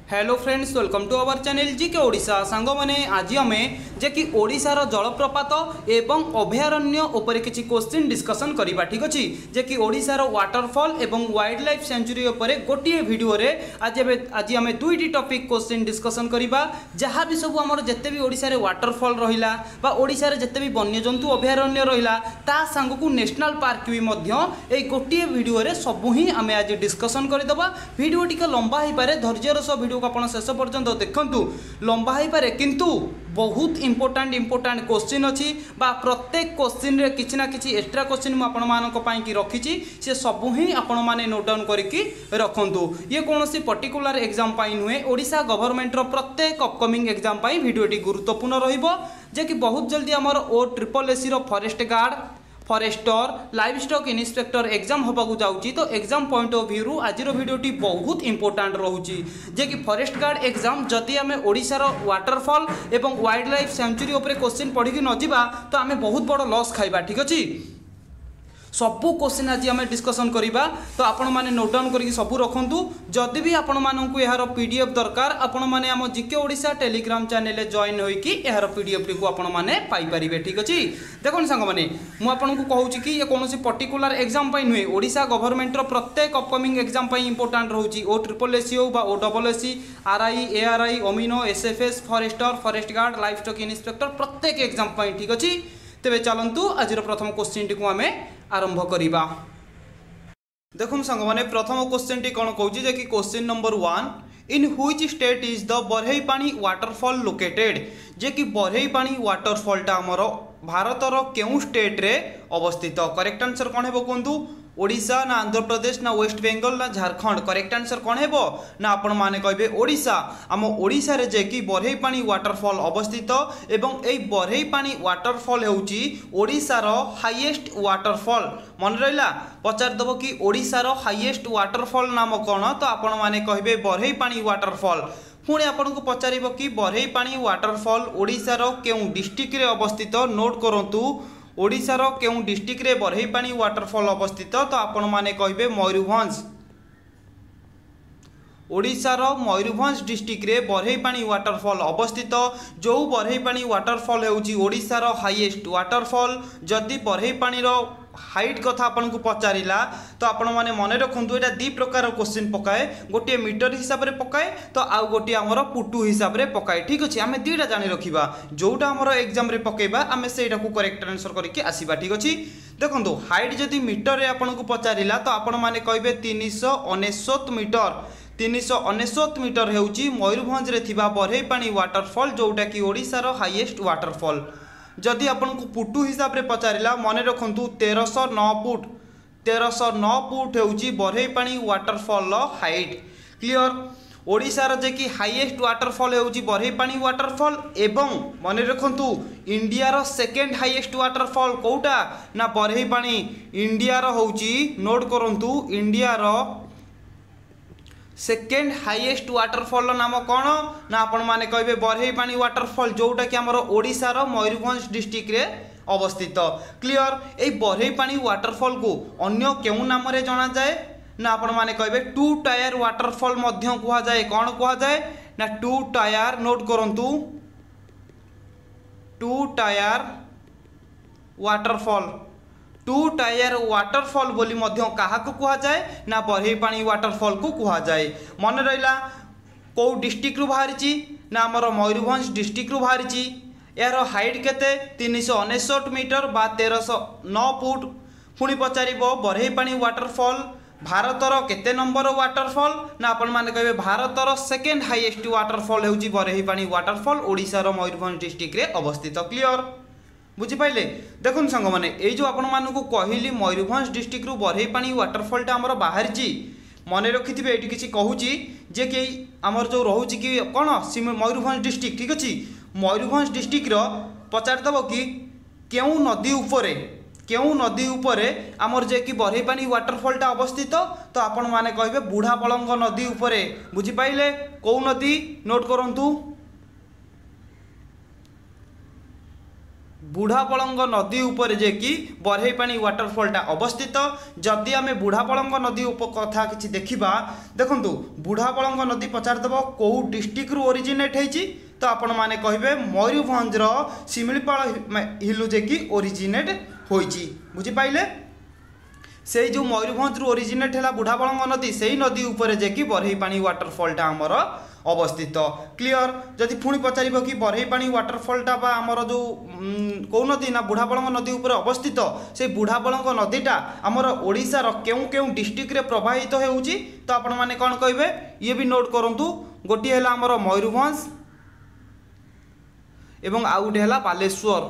Hello friends, welcome to our channel GK Odisha. सांग मैंने आज आम जे कि ओडिशार जलप्रपात एवं अभयारण्य उपरे किसी क्वेश्चन डिस्कसन करवा। ठीक अच्छे जे कि ओडिशार वाटरफॉल एवं वाइल्ड लाइफ सेंचुरी उपरे गोटे वीडियो रे आज आम दुईटी टॉपिक क्वेश्चन डिस्कसन करवा। जहाँ भी सब आमर जिते भी ओडिशा रे वाटरफॉल रहिला बा ओडिशा रे जिते भी वन्यजंतु अभयारण्य रहिला ता सांगकु नेशनल पार्क भी मध्य ए गोटे वीडियो रे सब ही आम आज डिस्कसन करदेबा। वीडियो टिके लंबा हो पारे, धैर्यर सह वीडियो को आप शेष पर्यंत देखंतु। लंबा हो पारे किंतु बहुत इंपोर्टाट क्वेश्चन अच्छी बा प्रत्येक क्वेश्चन रे किछि ना किछि एक्स्ट्रा क्वेश्चन मु आपण मानक पई कि रखिछि, से सब ही आपण माने नोट डाउन करके रखंतु। ये कोनोसी पर्टिकुलर एग्जाम पई नुहे, ओडिशा गवर्नमेंट रो प्रत्येक अपकमिंग एग्जाम पई वीडियोटी गुरुत्वपूर्ण रहिबो। जे कि बहुत जल्दी हमर ओ ट्रिपल एसी रो forest guard, forester, live stock inspector exam होबाकू जाउची। तो एग्जाम पॉइंट ऑफ व्यू रु आज वीडियोटी बहुत इंपोर्टाट रहूची। जे कि फॉरेस्ट गार्ड एग्जाम जदि आम ओडिशार वाटरफॉल एवं वाइल्ड लाइफ सेंचुरी उपरे क्वेश्चन पढ़ी न जिबा तो आम बहुत बड़ लॉस खाइबा। ठीक अच्छे, सबू क्वेश्चन आज आम डिस्कसन करवा। तो आपण माने नोट डाउन करके सबू रखंतु। जदि भी आपण मानकु यार पीडीएफ दरकार, आपण माने आम GK Odisha Telegram channel join होइकी यार पीडीएफ टी को आपण माने पाई परिबे। ठीक अछि, देखो सांग माने मु आपनकु कहूची कि ये कोनोसी पर्टिकुलर एग्जाम पई नुहे, ओडिशा गवर्नमेंट रो प्रत्येक अपकमिंग एग्जाम पई इंपोर्टेंट रहूची। ओ ट्रिपल एसी हो बा O double SC, RI, ARI, ओमिनो, SFS, forester, forest guard, live stock inspector प्रत्येक एग्जाम पई। ठीक अछि, तेबे चलंतु आज प्रथम क्वेश्चन टी को आमे आरंभ करिबा। देखो सांग माने प्रथम क्वेश्चन टी कोन कहूची जे कि question number 1, in which state is the Barehipani waterfall located. जे कि बरहईपानी वाटरफॉल टा हमर भारतर केउ स्टेट रे अवस्थित। करेक्ट आंसर कोन हेबो कोंतु? ओडिशा ना आंध्र प्रदेश ना वेस्ट बेंगल ना झारखंड। करेक्ट आंसर कौन हेबो ना आपण माने कहबे ओडिशा। आम ओडिशा रे जे कि बरहईपानी वाटरफॉल अवस्थित एवं एई बरहईपानी वाटरफॉल हेउची ओडिशा रो हाईएस्ट वाटरफॉल। मन रहिला, पचार दबो कि ओडिशा रो हाईएस्ट वाटरफॉल नाम कोन, तो आपण माने कहबे बरहईपानी वाटरफॉल। पुणी आपन को पचारिबो कि बरहईपानी वाटरफॉल ओडिशा रो केउ डिस्ट्रिक्ट रे अवस्थित। नोट करंतु, ओडिशार केउ डिस्ट्रिक्ट रे बरहईपानी वाटरफॉल अवस्थित, तो आपण माने कहबे मयूरभंज। ओडिशार मयूरभंज डिस्ट्रिक्ट रे बरहईपानी वाटरफॉल अवस्थित। जो बरहईपानी वाटरफॉल हेउची ओडिशार हाईएस्ट वाटरफॉल। जदि बरहईपानी रो हाइट कथा आपन को पचारिला तो आपण माने मने रखंतु, एटा दी प्रकार क्वेश्चन पकाए, गोटे मीटर हिसाब रे पकाए तो आउ गोटे हमर पुटू हिसाब रे पकाए। ठीक अछि, आमे दीटा जानि रखिबा, जोटा हमर एग्जाम रे पकेबा आमे सेटा को करेक्ट आंसर करके आसीबा। ठीक अछि, देखंतु हाइट जदि मीटर रे आपन को पचारिला तो आपण माने कहबे 399 मीटर। 399 मीटर हेउची मयूरभंज रे थिबा बरहईपानी वाटरफॉल, जोटा कि ओडिसा रो हाईएस्ट वाटरफॉल। जदि आपन को पुटू हिसाब रे पचारिला मने रखंतु 1309 फुट। 1309 फुट हेउची बरहईपानी वाटरफॉल रो हाइट। क्लियर? ओडिसा रो जे कि हाईएस्ट वाटरफॉल हेउची बरहईपानी वाटरफॉल एवं मने रखंतु इंडिया रो सेकंड हाईएस्ट वाटरफॉल कोउटा ना बरहईपानी। इंडिया रो होउची, नोट करंतु, इंडिया रो सेकेंड हाईएस्ट वाटरफॉल नाम कौन ना आपण माने कहबे बरहईपानी वाटरफॉल, जोटा कि हमर ओडिसा रो मयूरभंज डिस्ट्रिक्ट रे अवस्थित। क्लियर? ए बरहईपानी वाटरफॉल को अन्य केउ नाम रे जाना जाए ना आपण माने कहबे टू टायर वाटरफॉल मध्य कुहा जाए। कौन कुहा जाए ना टू टायर। नोट करंतु, two tier waterfall. Two tier waterfall बोली मध्य काहाको कुहा जाए ना बरहईपानी वाटरफॉल को कुहा जाए। मन रहिला, को डिस्ट्रिक्ट रु बाहरिची ना हमर मयूरभंज डिस्ट्रिक्ट रु बाहरिची। यार हाइट केते 399 मीटर बा 1309 फुट। पुणी पचारिबो बरहईपानी वाटरफॉल भारतर केते नंबर वाटरफॉल ना आपण माने कहबे भारतर सेकेंड हाईएस्ट वाटरफॉल हेउची बरहईपानी वाटरफॉल, ओडिसा रो मयूरभंज डिस्ट्रिक्ट रे अवस्थित। क्लियर? बुझी पाइले? देखुन सांग माने ए जो आपण मानकु कहली मयूरभंज डिस्ट्रिक्ट रु बरहईपानी वाटरफॉल टा हमर बाहरची। मने रखिथिबे एठी किछि कहूची जे कि हमर जो रहूची कि कोन मयूरभंज डिस्ट्रिक्ट। ठीक अछि, मयूरभंज डिस्ट्रिक्ट रो पचार दबो कि केउ नदी उपरे हमर जे कि बरहईपानी वाटरफॉल टा अवस्थित, तो आपण माने कहबे बुढ़ा बलंग नदी उपरे। बुझी पाइले? को नदी? नोट करंतु, बुढ़ापलंग नदी उपर जे कि बरहईपाणी वाटरफॉलटा अवस्थित। जदि आम बुढ़ापलंग नदी कथा कि देखा देखूँ बुढ़ापलंग नदी पचारदेव कौ डिस्ट्रिक्ट रु ओरिजिनेट होती तो आपण मैंने कहे मयूरभंजर शिमिलीपाल हिलू जे कि ओरिजिनेट होइची। बुझीपाइले से जो मयूरभंज ओरिजिनेट है बुढ़ापलंग नदी से ही नदी उपर जे कि बरहईपाणी वाटरफॉलटा आमर अवस्थित। क्लियर। जदि पुणी पचार कि बरहईपाणी वाटरफॉलटा बा आमर जो कौ नदी ना बुढ़ापलंग नदी उपर अवस्थित से बुढ़ापलंग नदीटा आमर ओडिशार केउं केउं डिस्ट्रिक्ट रे प्रवाहित होउची तो आपण माने कोन कहबे ये भी नोट करंतु। गोटी है आमर मयूरभंज एवं आउ गोटे है बालेश्वर।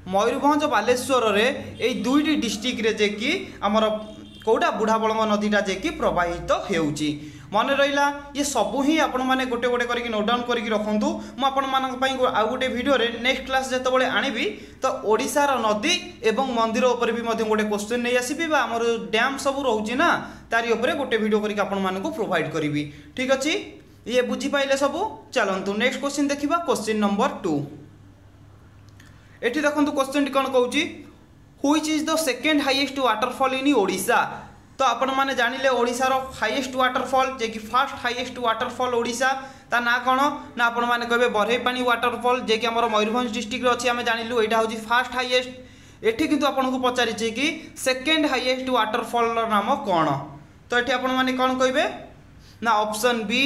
मयूरभंज बालेश्वर रे ए दुईटी डिस्ट्रिक्ट रे जे कि आमर कौटा बुढ़ापलंग नदीटा जे कि प्रवाहित होउची। मन रहा ये सबू ही आपण मैंने गोटे गोटे करके नोट डाउन करके रखुँ। मुझे आउ गोटे वीडियो रे नेक्स्ट क्लास जिते आनिबी तो ओडिशार नदी एवं मंदिर उपर भी गोटे क्वेश्चन नहीं आसबि बा आमर डैम सब रोचे ना तारी उपर गोटे वीडियो करके आपण मानकु प्रोवाइड करी। ठीक अच्छे ये बुझीपाइले सबू। चलतु नेक्स्ट क्वेश्चन देखा। क्वेश्चन नंबर 2 एठी देखो क्वेश्चन कौन कहूँ which is the second highest waterfall in Odisha. तो आपण मैंने जानिले ओडिशार हाईएस्ट वाटरफॉल जे कि फर्स्ट हाईएस्ट वाटरफॉल ओडिशा ता ना कौन ना आपण मैंने कहे बरहईपाणी वाटरफॉल जे कि आमर मयूरभंज डिस्ट्रिक्ट अच्छी आम जानिलु यहाँ हूँ फास्ट हाईएस्ट। एठी किंतु आपको पचारिछे कि सेकेंड हाईएस्ट वाटरफॉल नाम कौन तो ये आपण मैंने कौन कहे ना option B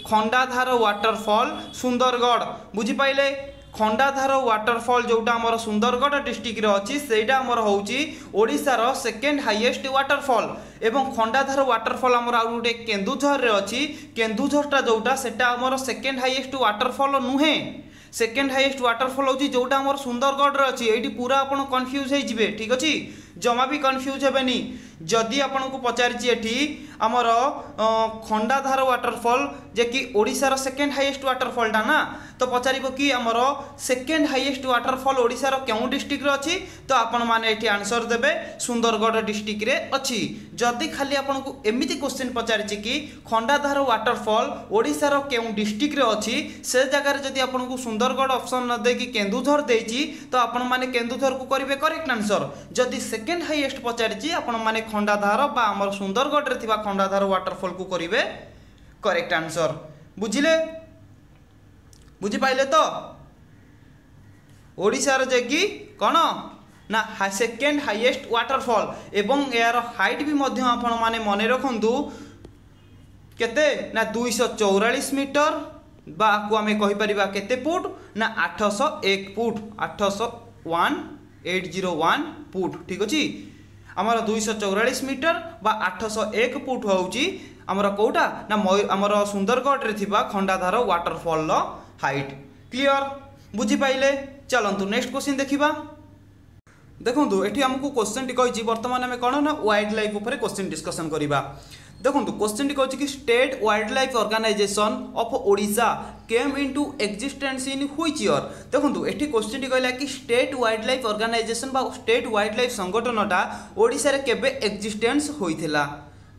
Khandadhar waterfall Sundargarh. बुझीपाइले खंडाधार वाटरफॉल जोटा आमर सुंदरगढ़ डिस्ट्रिक्ट अच्छी सेटा आमर होउची ओडिशार सेकेंड हाईएस्ट वाटरफॉल एवं खंडाधार वाटरफॉल आमर आउ गोटे केन्दुझर रे अच्छी केन्दुझरटा जोटा सेटा आमर सेकेंड हाईएस्ट वाटरफॉल नुहे। सेकेंड हाईएस्ट वाटरफॉल होची जोटा आमर सुंदरगढ़ रे अच्छी। एठी पूरा आपण कन्फ्यूज हो जिवे। ठीक अच्छे जमा भी कन्फ्यूज हेबेनी। जदि आपन को पचारिछि एठी आमर खंडाधार वाटरफॉल जे कि ओडिशार सेकेंड हाईएस्ट वाटरफॉलटा ना तो पचारिबो कि आमर सेकेंड हाईएस्ट वाटरफॉल ओडिशार केउं डिस्ट्रिक्ट रे अछि तो आपण माने एठी आंसर देबे सुंदरगढ़ डिस्ट्रिक्ट रे अछि। जदि खाली आपन को एमिति क्वेश्चन पचारिछि कि खंडाधार वाटरफॉल ओडिशार केउं डिस्ट्रिक्ट रे अछि से जगह रे जदि आपन को सुंदरगढ़ ऑप्शन न दे कि केन्दुझर देछि तो आपण माने केन्दुझर को करिवे करेक्ट आंसर। जदि सेकेंड हाईएस्ट पचारिछि आपण माने खंडाधार बा आमर सुंदरगढ़ रे थिबा खंडाधार वाटरफॉल को करिवे करेक्ट आंसर। बुझिले बुझीपाइले तो ओडिशार जे कि कौन ना सेकेंड हाईएस्ट वाटरफॉल एवं यार हाइट भी मध्य आपण माने मने रखंतु केते ना 244 मीटर बा को आमे कहि परिबा केते फुट ना 801 फुट 801 फुट। ठीक अछि आमर 244 मीटर बा 801 फुट होउची आमर कोटा ना आमर सुंदरगढ़ रे थिबा खंडाधार वाटरफॉल लो हाइट। क्लियर बुझीपाइले। चलतु नेक्स्ट क्वेश्चन देखा। देखो ये आमको क्वेश्चन टी कही बर्तमान आम कौन ना वाइल्ड लाइफ उपर क्वेश्चन डिस्कसन करवा। देखो क्वेश्चन टी कही कि state wildlife organisation of Odisha came into existence in which year. देखो ये क्वेश्चन टी कहला कि स्टेट वाइल्ड लाइफ ऑर्गेनाइजेशन बा स्टेट वाइल्ड लाइफ संगठनटा ओडिशा रे केबे एक्जिस्टेंस होइथिला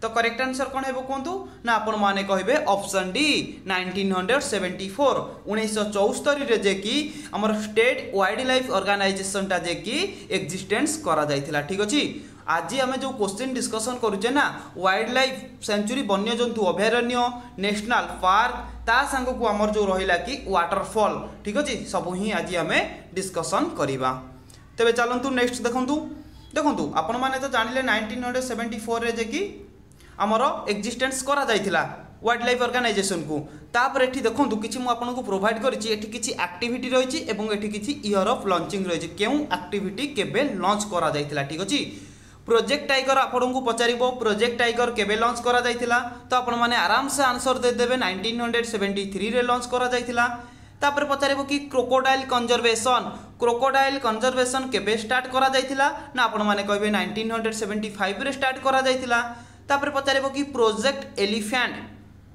तो करेक्ट आंसर कौन है कहतु ना आपण माने कहबे ऑप्शन डी 1974 1974 रे जे कि हमर स्टेट वाइल्ड लाइफ ऑर्गेनाइजेशन टा जे कि एक्जिस्टेंस करा जायथिला। ठीक अछि आज आम जो क्वेश्चन डिस्कसन करूचे ना वाइल्ड लाइफ सेंचुरी वन्यजंतु अभयारण्य नेशनल पार्क ता संग को हमर जो रहिला कि वाटरफॉल। ठीक अछि सब ही आज आम डिस्कसन करिबा। तबे चलंतु नेक्स्ट देखंतु। देखंतु आपण माने तो जानिले 1974 रे जे कि आमर एक्जिस्टेंस करा जायथिला वाइल्ड लाइफ ऑर्गेनाइजेशन को। तापर एठी देखंतु किछि मु आपनको प्रोवाइड करिछि एठी किछि एक्टिविटी रहिछि एवं एठी किछि ईयर ऑफ लॉन्चिंग रहिछि केउ एक्टिविटी केबे लॉन्च करा जायथिला। ठीक अछि प्रोजेक्ट टाइगर आपनको पचारिबो प्रोजेक्ट टाइगर केबे लॉन्च करा जायथिला तो आपण माने आराम से आंसर दे देबे 1973 रे लॉन्च करा जायथिला। तापर पचारिबो कि क्रोकोडाइल कंजर्वेशन केबे स्टार्ट करा जायथिला ना आपण माने कहबे 1975 रे स्टार्ट करा जायथिला। तापर पचारिबो कि प्रोजेक्ट एलिफेंट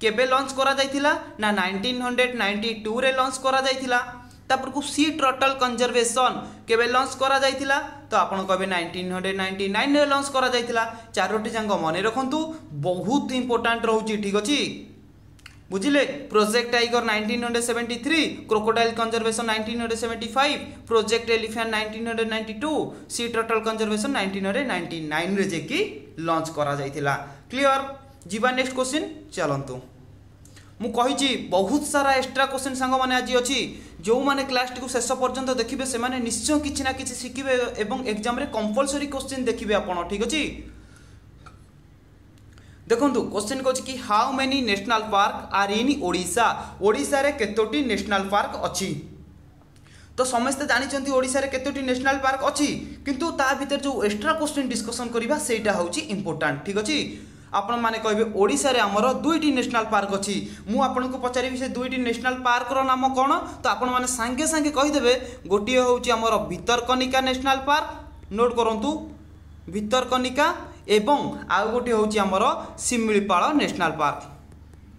केबे लॉन्च करा जायथिला ना 1992 रे लॉन्च करा जायथिला। तापर को सी टर्टल कंजर्वेशन केबे लॉन्च करा जायथिला तो आपण कहबे 1999 रे लॉन्च करा जायथिला। चारोटी जांग मने रखंतु बहुत इंपोर्टेंट रहउची। ठीक अछि बुझिले project tiger 1973, crocodile conservation 1975, project elephant 1992, sea turtle conservation 1999 रे जे कि लॉन्च करा जाइथिला। क्लियर जीवा नेक्स्ट क्वेश्चन चलंतु। मु कहिछि बहुत सारा एक्स्ट्रा क्वेश्चन सांग माने आज अछि जो माने क्लास टी को शेष पर्यंत देखिबे से माने निश्चय किछि ना किछि शिखिबे एवं एग्जाम रे कंपलसरी क्वेश्चन देखिबे आपण। ठीक अछि देखंतु क्वेश्चन कहछि कि how many national park are in Odisha. Odisha रे केतोटी नेशनल पार्क अछि। तो समस्त जानिचंती ओडिशा रे केतोटी नेशनल पार्क अछि किंतु ता भीतर जो एक्स्ट्रा क्वेश्चन डिस्कशन करिबा सेटा होछि इंपोर्टेंट। ठीक अछि आपण माने कहबे ओडिशा रे हमर दुईटी नेशनल पार्क अछि। मु आपण को पचारिबि से दुईटी नेशनल पार्क रो नाम कोन तो आपण माने संगे संगे कहि देबे। गोटिए होछि हमर भितरकनिका नेशनल पार्क नोट करंतु भितरकनिका एवं आउ गोटे होछि हमर शिमिलीपाल नेशनल पार्क।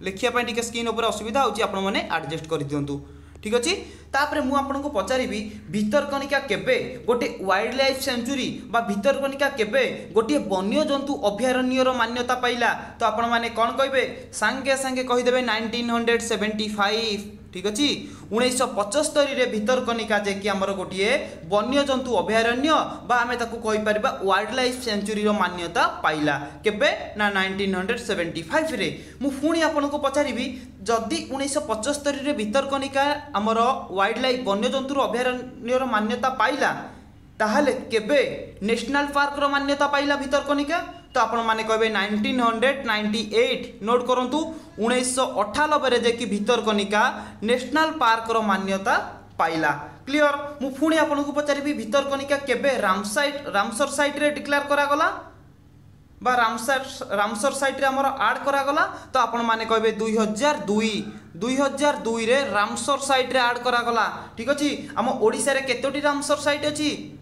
लिखिया पय टिके स्क्रीन ऊपर असुविधा होछि आपण माने एडजस्ट कर दियंतु। ठीक अछि तापरे मु आपन को पचारिबि भितरकनिका केबे गोटे वाइल्ड लाइफ सेंचुरी बा भितरकनिका केबे गोटे वन्य जंतु अभयारण्य रो मान्यता पाइला तो आपण माने कोन कहबे संगे संगे कहि देबे 1975। ठीक अछि 1975 रे भितरकनिका जे कि हमर गोटे वन्य जंतु अभयारण्य बा आमे ताकू कहि परिबा वाइल्ड लाइफ सेंचुरी रो मान्यता पाइला केबे ना 1975 रे। मु फुणी आपन को पचारिबि जदि 1975 रे भितरकनिका हमर वाइल्ड लाइफ वन्य जंतु अभयारण्य रो मान्यता पाइला ताहले केबे नेशनल पार्क रो मान्यता पाइला भितरकनिका तो आपण माने कहबे 1998। नोट करंतु 1998 रे जे कि भितरकनिका नेशनल पार्क रो मान्यता पाइला। क्लियर मु फुणी आपन को पचारिबि भितरकनिका केबे रामसर साइट रे डिक्लेयर करा गला बा रामसर साइट रे हमर ऐड करा गला तो आपण माने कहबे 2002 रे रामसर साइट रे ऐड करा गला। ठीक अछि हम ओडिसा रे केतोटी रामसर साइट अछि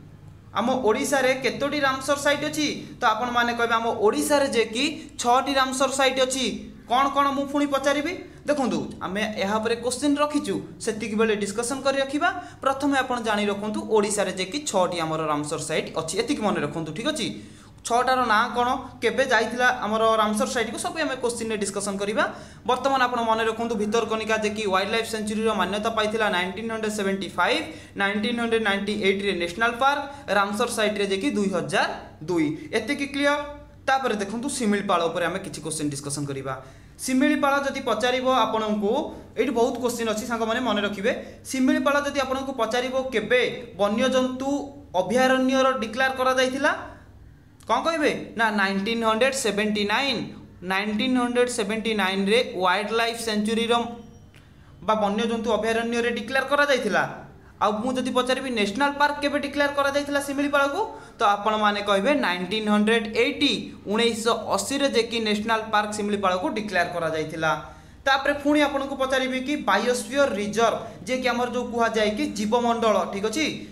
आम ओडिशा रे केतोटी रामसर साइट अछि तो आपण माने कहबे आम ओडिशा रे जे कि 6टी रामसर साइट अछि। कोन कोन मु फुणी पचारिबि देखंतु आमे एहा परे क्वेश्चन रखिचु सेतिक बेले डिस्कशन करि रखिबा। प्रथमे आपण जानि रखंतु ओडिशा रे जे कि 6टी हमर रामसर साइट अछि एतिक मन रखंतु। ठीक अछि 6टार ना कोन केबे जाइथिला हमर रामसर साइट को सब आमे क्वेश्चन रे डिस्कशन करिबा। वर्तमान आपण मन रखंतु भितरकनिका जे कि वाइल्ड लाइफ सेंचुरी रो मान्यता पाइथिला 1975, 1998 रे नेशनल पार्क, रामसर साइट रे जे कि 2002 एतिक क्लियर। तापर देखंतु शिमिलीपाल ऊपर आमे किछि क्वेश्चन डिस्कशन करिबा। शिमिलीपाल जदि पचारिबो आपनकु एठी बहुत क्वेश्चन अछि सांग माने मन रखिबे। शिमिलीपाल जदि आपनकु पचारिबो केबे वन्य जंतु अभयारण्य रो डिक्लेयर करा जाइथिला कौन कहबे ना 1979 रे वाइल्ड लाइफ सेंचुरी रो बा वन्य जंतु अभयारण्य रे डिक्लेयर करा जाइथिला। आ मु जदि पचारिबि नेशनल पार्क केबे डिक्लेयर करा जाइथिला शिमिलीपाल को तो आपण माने कहबे 1980 रे जे कि नेशनल पार्क शिमिलीपाल को डिक्लेयर करा जाइथिला। तापरे फुणी आपण को पचारिबि कि बायोस्फीयर रिजर्व जे कि हमर जो कुहा जाय कि जीवमंडल। ठीक अछि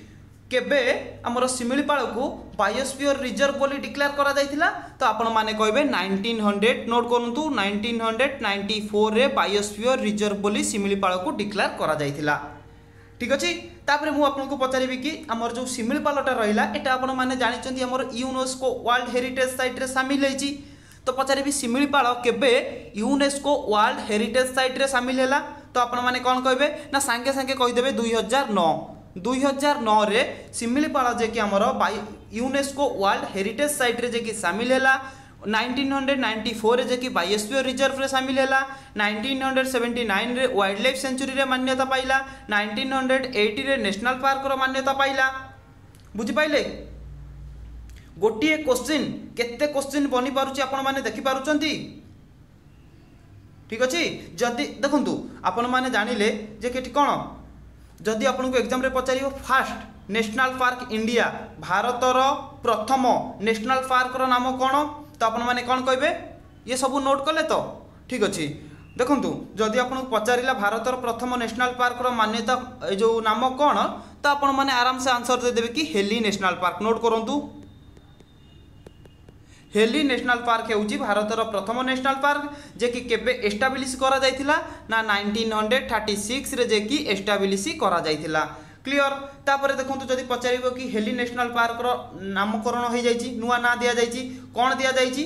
केबे हमर शिमिलीपाल को बायोस्फीयर रिजर्व बोली डिक्लेयर करा जाइथिला तो आपण माने कहबे 1900 नोट करंतु 1994 रे बायोस्फीयर रिजर्व बोली शिमिलीपाल को डिक्लेयर करा जाइथिला। ठीक अछि तापरे मु आपन को पचारिबि कि हमर जो शिमिलीपालटा रहिला एटा आपण माने जानिचंती हमर यूनेस्को वर्ल्ड हेरिटेज साइट रे शामिल हेछि तो पचारिबि शिमिलीपाल केबे यूनेस्को वर्ल्ड हेरिटेज साइट रे शामिल हैला तो आपण माने कोन कहबे ना संगे संगे कहि देबे 2009 रे शिमिलीपाल जे कि हमर यूनेस्को वर्ल्ड हेरिटेज साइट रे जे कि शामिल हैला। 1994 रे जे कि बायोस्फीयर रिजर्व रे शामिल हैला। 1979 रे वाइल्ड लाइफ सेंचुरी रे मान्यता पाइला। 1980 रे नेशनल पार्क रो मान्यता पाइला। बुझि पाइले गोटिए क्वेश्चन केते क्वेश्चन बनि पारुची आपण माने देखि पारुचंती। ठीक अछि जदि देखंतु आपण माने जानिले जे केटी कोन जदि आपण को एग्जाम रे पचारियो फास्ट नेशनल पार्क इंडिया भारतर प्रथम नेशनल पार्क रो नाम कोन तो आपण माने कोन कहबे ये सब नोट कले तो। ठीक अछि देखंतु जदि आपण को पचारिला भारतर प्रथम नेशनल पार्क रो मान्यता जो नाम कोन तो आपण माने आराम से आंसर दे देबे कि हेली नेशनल पार्क। नोट करंतु हेली नेशनल पार्क हेउची भारतर प्रथम नेशनल पार्क जे कि केबे एस्टाब्लिश करा जाइथिला ना 1936 रे जे कि एस्टाब्लिश करा जाइथिला। क्लियर तापर देखंतु जदि पचारिबो कि हेली नेशनल पार्क रो नामकरण हो जाइची नुआ ना दिया जाइची कोन दिया जाइची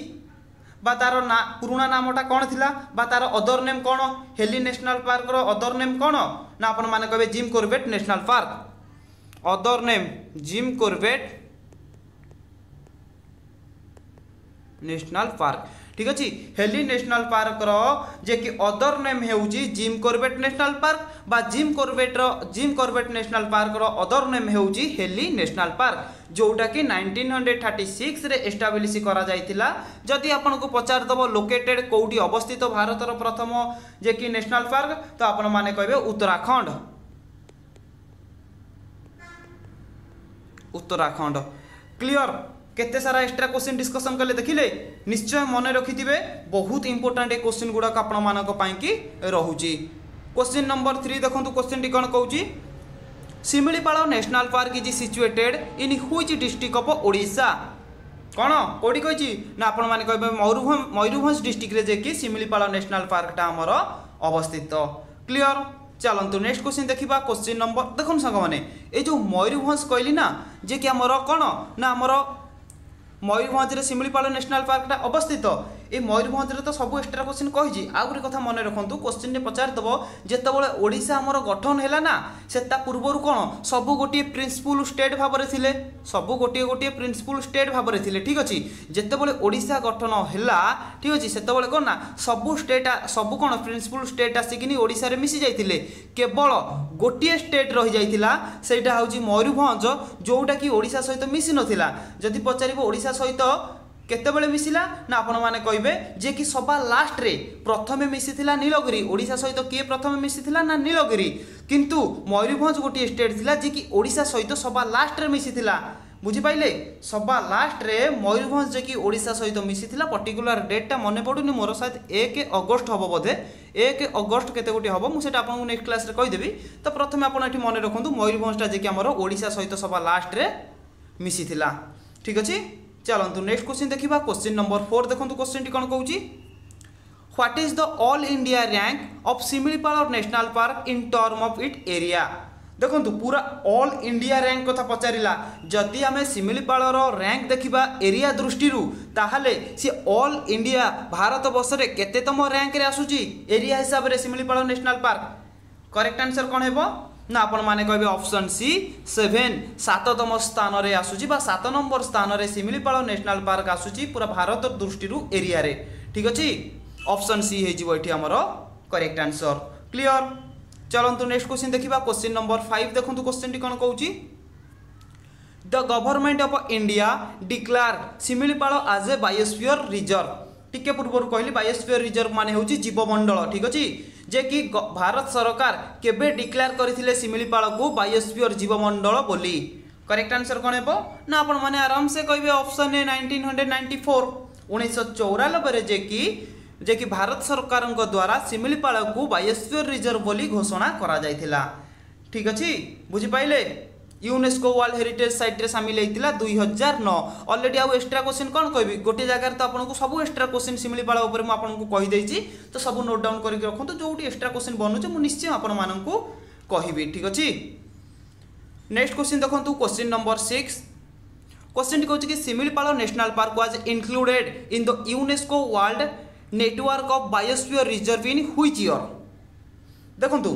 बा तार ना पुराना नामटा कौन थिला बा तार अदर नेम कौन हेली नेशनल पार्क रो अदर नेम कौन ना आपण माने कहबे Jim Corbett national park other name Jim Corbett national park ठीक अच्छे हेली नेशनल पार्क रो जे कि अदर नेम हेउजी जिम कॉर्बेट नेशनल पार्क बा जिम कॉर्बेट नेशनल पार्क रो अदर नेम हेउजी हेली नेशनल पार्क जोटा कि 1936 रे एस्टाब्लिश करा जायतिला। जदि आपन को पचार दबो लोकेटेड कोउटी अवस्थित भारत रो प्रथम जे कि नेशनल पार्क तो आपण माने कहबे उत्तराखंड उत्तराखंड क्लियर। केते सारा एक्स्ट्रा क्वेश्चन डिस्कशन कले देखिले निश्चय मन रखिथिबे बहुत इंपोर्टेंट क्वेश्चन गुडा आपण मानक पई कि रहूची। क्वेश्चन नंबर 3 देखंतु क्वेश्चन टी कोन कहूची Similipal national park is situated in which district of Odisha कौन कोडी कहिची ना आपण माने कहबे मयूरभंज डिस्ट्रिक्ट रे जे कि सिमिलीपाल नेशनल पार्क ता हमर अवस्थित क्लियर। चलंतु नेक्स्ट क्वेश्चन देखिबा क्वेश्चन नंबर देखन संग माने ए जो मयूरभंज कहली ना जे कि हमर कोन ना हमर मयूरभंज रे सिमिलीपाल नेशनल पार्क ता अवस्थित ए मयूरभंज रे तो सब एक्स्ट्रा क्वेश्चन कहिजी आ गुरे कथा मन रखंतु क्वेश्चन ने पचार दबो जेतेबेले ओडिशा हमर गठन हैला ना सेता पूर्वरु कोन सब गोटी प्रिंसिपल स्टेट भाबरे थिले सब गोटी प्रिंसिपल स्टेट भाबरे थिले ठीक अछि जेतेबेले ओडिशा गठन हैला ठीक अछि सेतेबेले कोन ना सब स्टेट सब कोन प्रिंसिपल स्टेट आसिकिनी ओडिशा रे मिसी जाइतिले केवल गोटी स्टेट रहि जाइतिला सेटा हउजी मयूरभंज जोटा कि ओडिशा सहित मिसी नथिला। जदि पचारिबो ओडिशा सहित केतेबेले मिसिला ना आपण माने कहबे जे कि सभा लास्ट रे प्रथमे मिसिथिला नीलगिरी ओडिशा सहित किए प्रथमे मिसिथिला ना नीलगिरी किंतु मयूरभंज गोटी स्टेट थिला जे कि ओडिशा सहित सभा लास्ट रे मिसिथिला बुझी पाइले सभा लास्ट रे मयूरभंज जे कि ओडिशा सहित मिसिथिला पर्टिकुलर डेटटा मने पडुनी मोर शायद 1 अगस्त हबो बोधे 1 अगस्त केते गोटी हबो मु सेटा आपन नेक्स्ट क्लास रे कहि देबी। तो प्रथमे आपण एठी मने रखंतु मयूरभंजटा जे कि हमर ओडिशा सहित सभा लास्ट रे मिसिथिला ठीक अछि। चलंतु नेक्स्ट क्वेश्चन देखिबा क्वेश्चन नंबर 4 देखंतु क्वेश्चन टी कोन कहूची what is the all India rank of Similipal national park in term of it area देखंतु पूरा ऑल इंडिया रैंक कथा पचारिला जदि आमे सिमिलीपाल रो रैंक देखिबा एरिया दृष्टि रु ताहाले सी ऑल इंडिया भारत वर्ष रे केतेतम रैंक रे आसुची एरिया हिसाब रे Similipal national park correct answer कोन हेबो ना आपण माने कहबे ऑप्शन सी 7तम स्थान रे आसुची बा 7 नंबर स्थान रे सिमिलीपाल नेशनल पार्क आसुची पूरा भारत दृष्टि रु एरिया रे ठीक अछि ऑप्शन सी हे जिवो एठी हमरो करेक्ट आंसर क्लियर। चलंतु नेक्स्ट क्वेश्चन देखिबा क्वेश्चन नंबर 5 देखंतु क्वेश्चन टी कोन कहूची the government of India declare Similipal as a biosphere reserve टिके पूर्व कहली बायोस्फीयर रिजर्व माने होची जीवमंडल ठीक अछि जे कि भारत सरकार केबे डिक्लेयर करथिले सिमिलीपाल को बायोस्फीयर जीवमंडल बोली करेक्ट आंसर कोन हेबो ना आपण माने आराम से कहबे ऑप्शन ए 1994 1994 रे जे कि भारत सरकार द्वारा सिमिलीपाल को बायोस्फीयर रिजर्व बोली घोषणा करा जायथिला ठीक अछि बुझी पाइले। यूनेस्को वर्ल्ड हेरिटेज साइट रे शामिल होइतिला 2009 ऑलरेडी आ एक्स्ट्रा क्वेश्चन कोन कहबी गोटे जगह तो आपन को सब एक्स्ट्रा क्वेश्चन सिमिलीपाल ऊपर मु आपन को कहि देछि तो सब नोट डाउन करके रखंतु जोटी एक्स्ट्रा क्वेश्चन बनउछ मु निश्चय आपन मानन को कहबी ठीक अछि। नेक्स्ट क्वेश्चन देखंतु क्वेश्चन नंबर 6 क्वेश्चन कहउछ कि Similipal national park was included in the UNESCO world network of biosphere reserve in which year देखंतु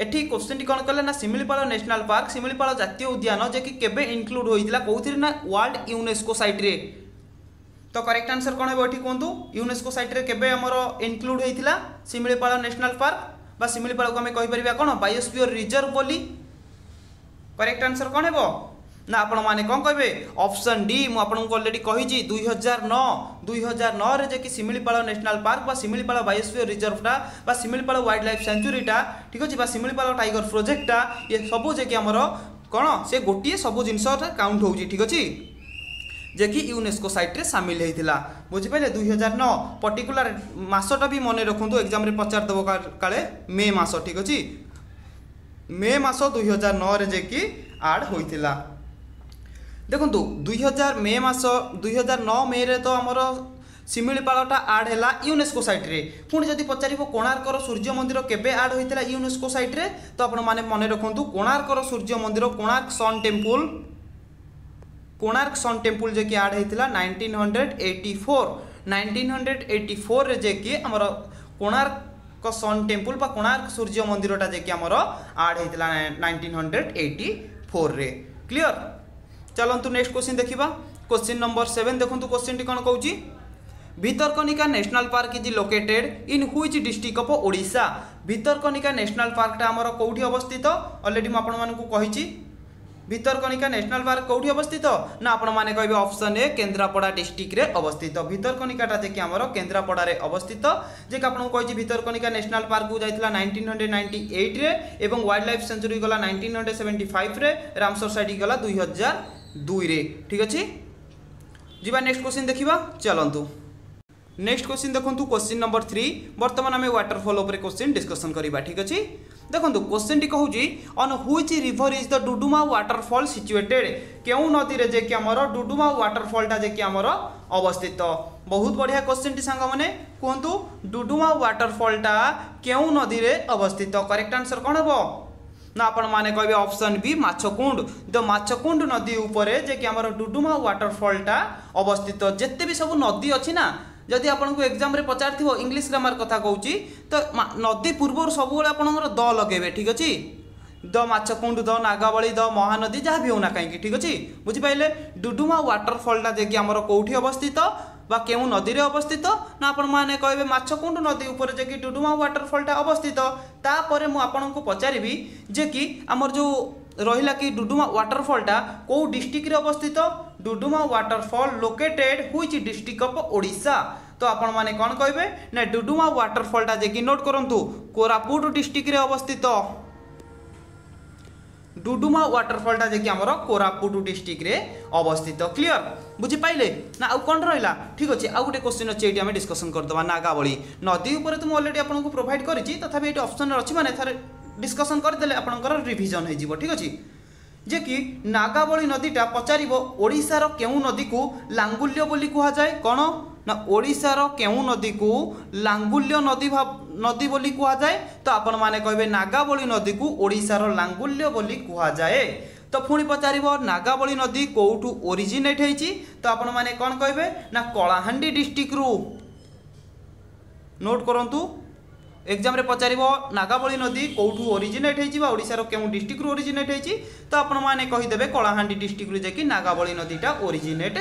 एठी क्वेश्चन टी कोन कले ना सिमिलीपाल नेशनल पार्क सिमिलीपाल जातीय उद्यान जे कि केबे इंक्लूड होइतिला कोउथिरे ना वर्ल्ड यूनेस्को साइट रे तो करेक्ट आंसर कोन हेबो एठी कोंतु यूनेस्को साइट रे केबे हमरो इंक्लूड होइतिला सिमिलीपाल नेशनल पार्क बा सिमिलीपाल को हम कहि परिबा कोन बायोस्फीयर रिजर्व बोली करेक्ट आंसर कोन हेबो ना आपण माने कोन कहबे ऑप्शन डी मु आपण को ऑलरेडी कहि जी 2009 रे जे कि सिमिलीपाल नेशनल पार्क बा सिमिलीपाल बायोस्फीयर रिजर्व टा बा सिमिलीपाल वाइल्ड लाइफ सेंचुरी टा ठीक अछि बा सिमिलीपाल टाइगर प्रोजेक्ट टा ये सब जे कि हमरो कोन से गोटिए सब जिंस काउंट होउजी ठीक अछि जे कि यूनेस्को साइट रे शामिल हेतिला बुझि पले 2009 पर्टिकुलर मासटा भी मने रखंतु एग्जाम रे पचार दबो काले मे मास ठीक अछि मे मास 2009 रे जे कि ऐड होइतिला देखंतु 2000 मे मास 2009 मे रे तो हमरो सिमिलीपालटा ऐड हैला यूनेस्को साइट रे पुणी जदि पचारिबो कोणार्कर सूर्य मंदिर केबे ऐड होइतिला यूनेस्को साइट रे तो आपण माने मने रखंतु कोणार्कर सूर्य मंदिर कोणार्क सन टेम्पल जे कि ऐड हेतिला 1984 1984 रे जे कि हमर कोणार्क सन टेम्पल बा कोणार्क सूर्य मंदिरटा जे कि हमर आड हेतिला 1984 रे। क्लियर। चलंतु नेक्स्ट क्वेश्चन देखिबा। क्वेश्चन नंबर 7 देखंतु क्वेश्चन टी कोन कहूची Bhitarkanika national park is located in which district of Odisha. Bhitarkanika national पार्कटा हमर कोठी अवस्थित ऑलरेडी म आपण मानकु कहिची। भितरकनिका नेशनल पार्क कौटी अवस्थित ना आपण माने कहबे ऑप्शन ए केन्द्रापड़ा डिस्ट्रिक्ट रे अवस्थित। भितरकनिकाटा जे कि हमर केन्द्रापड़ा रे अवस्थित जे कि आपण कहिची भितरकनिका नेशनल पार्क को जाइतला 1998 रे एवं वाइल्ड लाइफ सेंचुरी गला 1975 रे रामसर साइट गला 2002 रे। ठीक अछि जिबा नेक्स्ट क्वेश्चन देखिबा। चलंतु नेक्स्ट क्वेश्चन देखंतु क्वेश्चन नंबर 3 वर्तमान आमे वाटरफॉल ऊपर क्वेश्चन डिस्कशन करिबा। ठीक अछि देखंतु क्वेश्चन टी कहूची on which river is the Duduma waterfall situated. केउ नदी रे जे कि हमर डुडुमा वाटरफॉल टा जे कि हमर अवस्थित। बहुत बढ़िया क्वेश्चन टी सांग माने कोंतु डुडुमा वाटरफॉल टा केउ नदी रे अवस्थित। करेक्ट आंसर कोन हबो ना आपण माने कहबे ऑप्शन बी माछकुंड। द माछकुंड नदी ऊपर जे कि हमर डुडुमा वाटरफॉल टा अवस्थित। जत्ते भी सब नदी अछि ना जदि आपन को एग्जाम रे पचारथिबो इंग्लिश ग्रामर कथा कहूची तो नदी पूर्व सब बेले आपनकर द लगेबे। ठीक अछि the Machkund the Nagavali the Mahanadi जहाँ भी होना कहीं। ठीक अछि बुझी पाइले डुडुमा वाटरफॉल टा जे कि हमर कोठी अवस्थित बा केउ नदी रे अवस्थित ना आपण माने कहबे माछकुंड नदी ऊपर जे कि डुडुमा वाटरफॉल टा अवस्थित। तापरे मु आपन को पचारिबी जे कि हमर जो रहिला कि डुडुमा वाटरफॉल टा को डिस्ट्रिक्ट रे अवस्थित। Duduma waterfall located which district of Odisha. तो आपण माने कोन कहबे ना डुडुमा वाटरफॉल टा जे कि नोट करंतु कोरापुट डिस्ट्रिक्ट रे अवस्थित। डुडुमा वाटरफॉल टा जे कि हमर कोरापुट डिस्ट्रिक्ट रे अवस्थित। क्लियर बुझी पाइले ना आउ कोन रहला। ठीक अछि आउ गुटे क्वेश्चन अछि एटी हम डिस्कशन कर दबा। नागावली नदी ऊपर तुम ऑलरेडी आपन को प्रोवाइड करिछि तथापि एटी ऑप्शन अछि माने थारे डिस्कशन कर देले आपनकर रिवीजन हे जिवो। ठीक अछि जे कि नागावली नदीटा पचारिबो ओडिसा केउ नदी को लांगुल्य बोली कुहा जाए। कोन ना ओडिसा केउ नदी को लांगुल्य नदी बोली कुहा जाए। तो आपण माने कहबे नागावली नदी को ओडिसा लांगुल्य बोली कुहा जाए। तो पुणी पचारिबो नागावली नदी कोउठू ओरिजिनेट हेछि तो आपण माने कोन कहबे ना कलाहांडी डिस्ट्रिक्ट रु। नोट करंतु एग्जाम रे पचारिबो नागावली नदी कोउठू ओरिजिनेट हेछि बा ओडिसा रो केउ डिस्ट्रिक्ट रु ओरिजिनेट हेछि तो आपण माने कहि देबे कलाहांडी डिस्ट्रिक्ट रु जे कि नागावली नदीटा ओरिजिनेट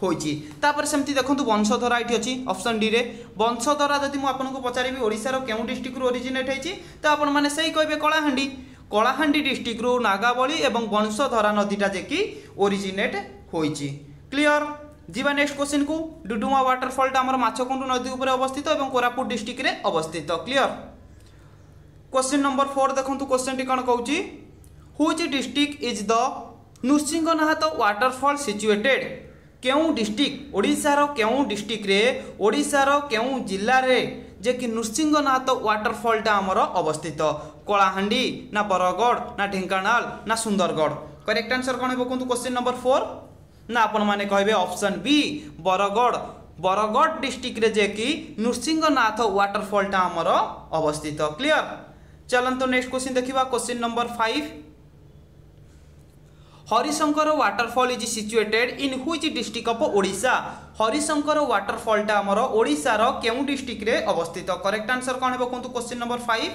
होइछि। तापर सेमति देखंतु वंशधरा इठी अछि ऑप्शन डी रे। वंशधरा जदि मु आपन को पचारिबी ओडिसा रो केउ डिस्ट्रिक्ट रु ओरिजिनेट हेछि तो आपण माने सही कहबे कलाहांडी। कलाहांडी डिस्ट्रिक्ट रु नागावली एवं वंशधरा नदीटा जे कि ओरिजिनेट होइछि। क्लियर जीवा नेक्स्ट क्वेश्चन को। डुडुमा वाटरफॉल टा हमर माछकुंड नदी ऊपर अवस्थित एवं कोरापुट डिस्ट्रिक्ट रे अवस्थित। क्लियर। क्वेश्चन नंबर 4 देखंतु क्वेश्चन टी कोन कहूची which district is the Nrusinghanath waterfall situated. केउ डिस्ट्रिक्ट ओडिसा रो केउ डिस्ट्रिक्ट रे ओडिसा रो केउ जिल्ला रे जे कि नृसिंहनाथ वाटरफॉल टा हमर अवस्थित। कलाहांडी ना बरगढ़ ना ढेंकानाल ना सुंदरगढ़। करेक्ट आंसर कोन हेबो कोंतु क्वेश्चन नंबर 4 ना आपण माने कहबे option B Bargarh. Bargarh district रे जे कि नृसिंहनाथ वाटरफॉल टा हमर अवस्थित। क्लियर। चलंतो नेक्स्ट क्वेश्चन देखिबा। Question number 5 Harishankar waterfall is situated in which district of Odisha. Harishankar waterfall टा हमर ओडिसा रो केउ डिस्ट्रिक्ट रे अवस्थित। करेक्ट आंसर कोन हेबो कोंतु क्वेश्चन नंबर 5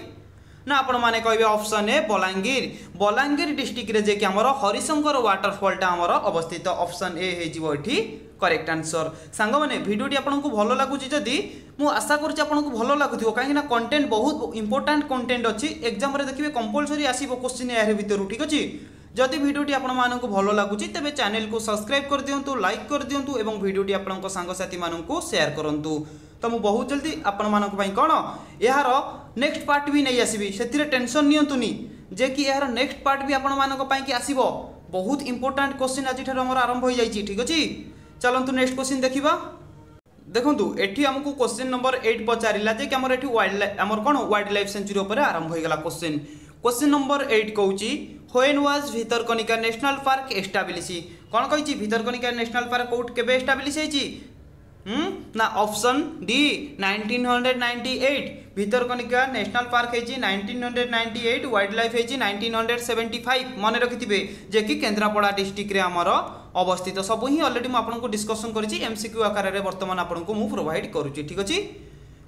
ना आपण माने कहबे option A Balangir. Balangir district रे जे कि हमर हरिशंकर वाटरफॉल टा हमर अवस्थित। ऑप्शन ए हे जिवो एठी करेक्ट आंसर। सांग माने वीडियोटी आपन को भलो लागुची जदी मु आशा करछि आपन को भलो लागुथिबो काहे ना कंटेंट बहुत इंपोर्टेंट कंटेंट अछि। एग्जाम रे देखिबे कंपलसरी आसीबो क्वेश्चन यार भितरु। ठीक अछि जदि वीडियोटी आपण मानकु भलो लागुची तेबे चैनल को सब्सक्राइब कर दियंतु लाइक कर दियंतु एवं वीडियोटी आपन सांग साथी मानकु शेयर करंतु। तो मु बहुत जल्दी आपण मानक पई कोन यार नेक्स्ट पार्ट भी नहीं आसीबी सेतिरे टेंशन नियंतुनी जे कि यार नेक्स्ट पार्ट भी आपण मानक पई कि आसीबो। बहुत इंपोर्टेंट क्वेश्चन आज ठार हमर आरंभ हो जाईची। ठीक अछि चलंतु नेक्स्ट क्वेश्चन देखिबा। देखंतु एठी हमकु क्वेश्चन नंबर 8 पचारिला जे कि हमर एठी वाइल्ड लाइफ सेंचुरी ऊपर आरंभ हो गेला क्वेश्चन। क्वेश्चन नंबर 8 कहूची when was Bhitarkanika national park establish. कोन कहिची भितरकनिका नेशनल पार्क कोट केबे एस्टाब्लिश हेची ना option D 1998। Bhitarkanika national park हेची 1998 वाइल्ड लाइफ हेची 1975 मन रखिथिबे जे कि केन्द्रापड़ा डिस्ट्रिक्ट रे हमर अवस्थित सब ही ऑलरेडी मु आपको डिस्कशन करी एमसीक्यू आकार में बर्तमान आपको मु प्रोवाइड करुच्ची ठीक अच्छे।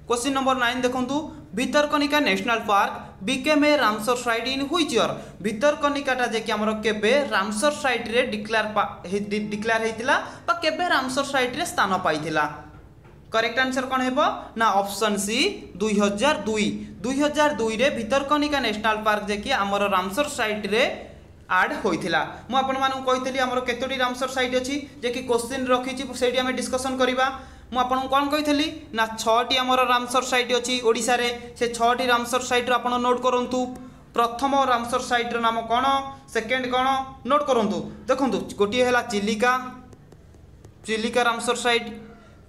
क्वेश्चन नंबर 9 देखंतु Bhitarkanika national park became a Ramsar site in which year भितरकनिकाटा जे कि हमर केबे रामसर साइट रे डिक्लेयर हेतिला बा केबे रामसर साइट रे स्थान पाइथिला। करेक्ट आंसर कौन हेबो ना ऑप्शन सी 2002 रे भितरकनिका नेशनल पार्क जे कि हमर रामसर साइट रे आड होइथिला। मु आपन मानु कहितली हमर केतोटी रामसर साइट अछि जे कि क्वेश्चन रखिछि सेठी हमें डिस्कशन करिबा। मु आपन कोन कहितली ना 6टी हमर रामसर साइट अछि ओडिसा रे से 6टी रामसर साइट आपन नोट करंतु। प्रथम रामसर साइट रो नाम कोन सेकंड कोन नोट करंतु देखंतु गोटी हैला चिलिका रामसर साइट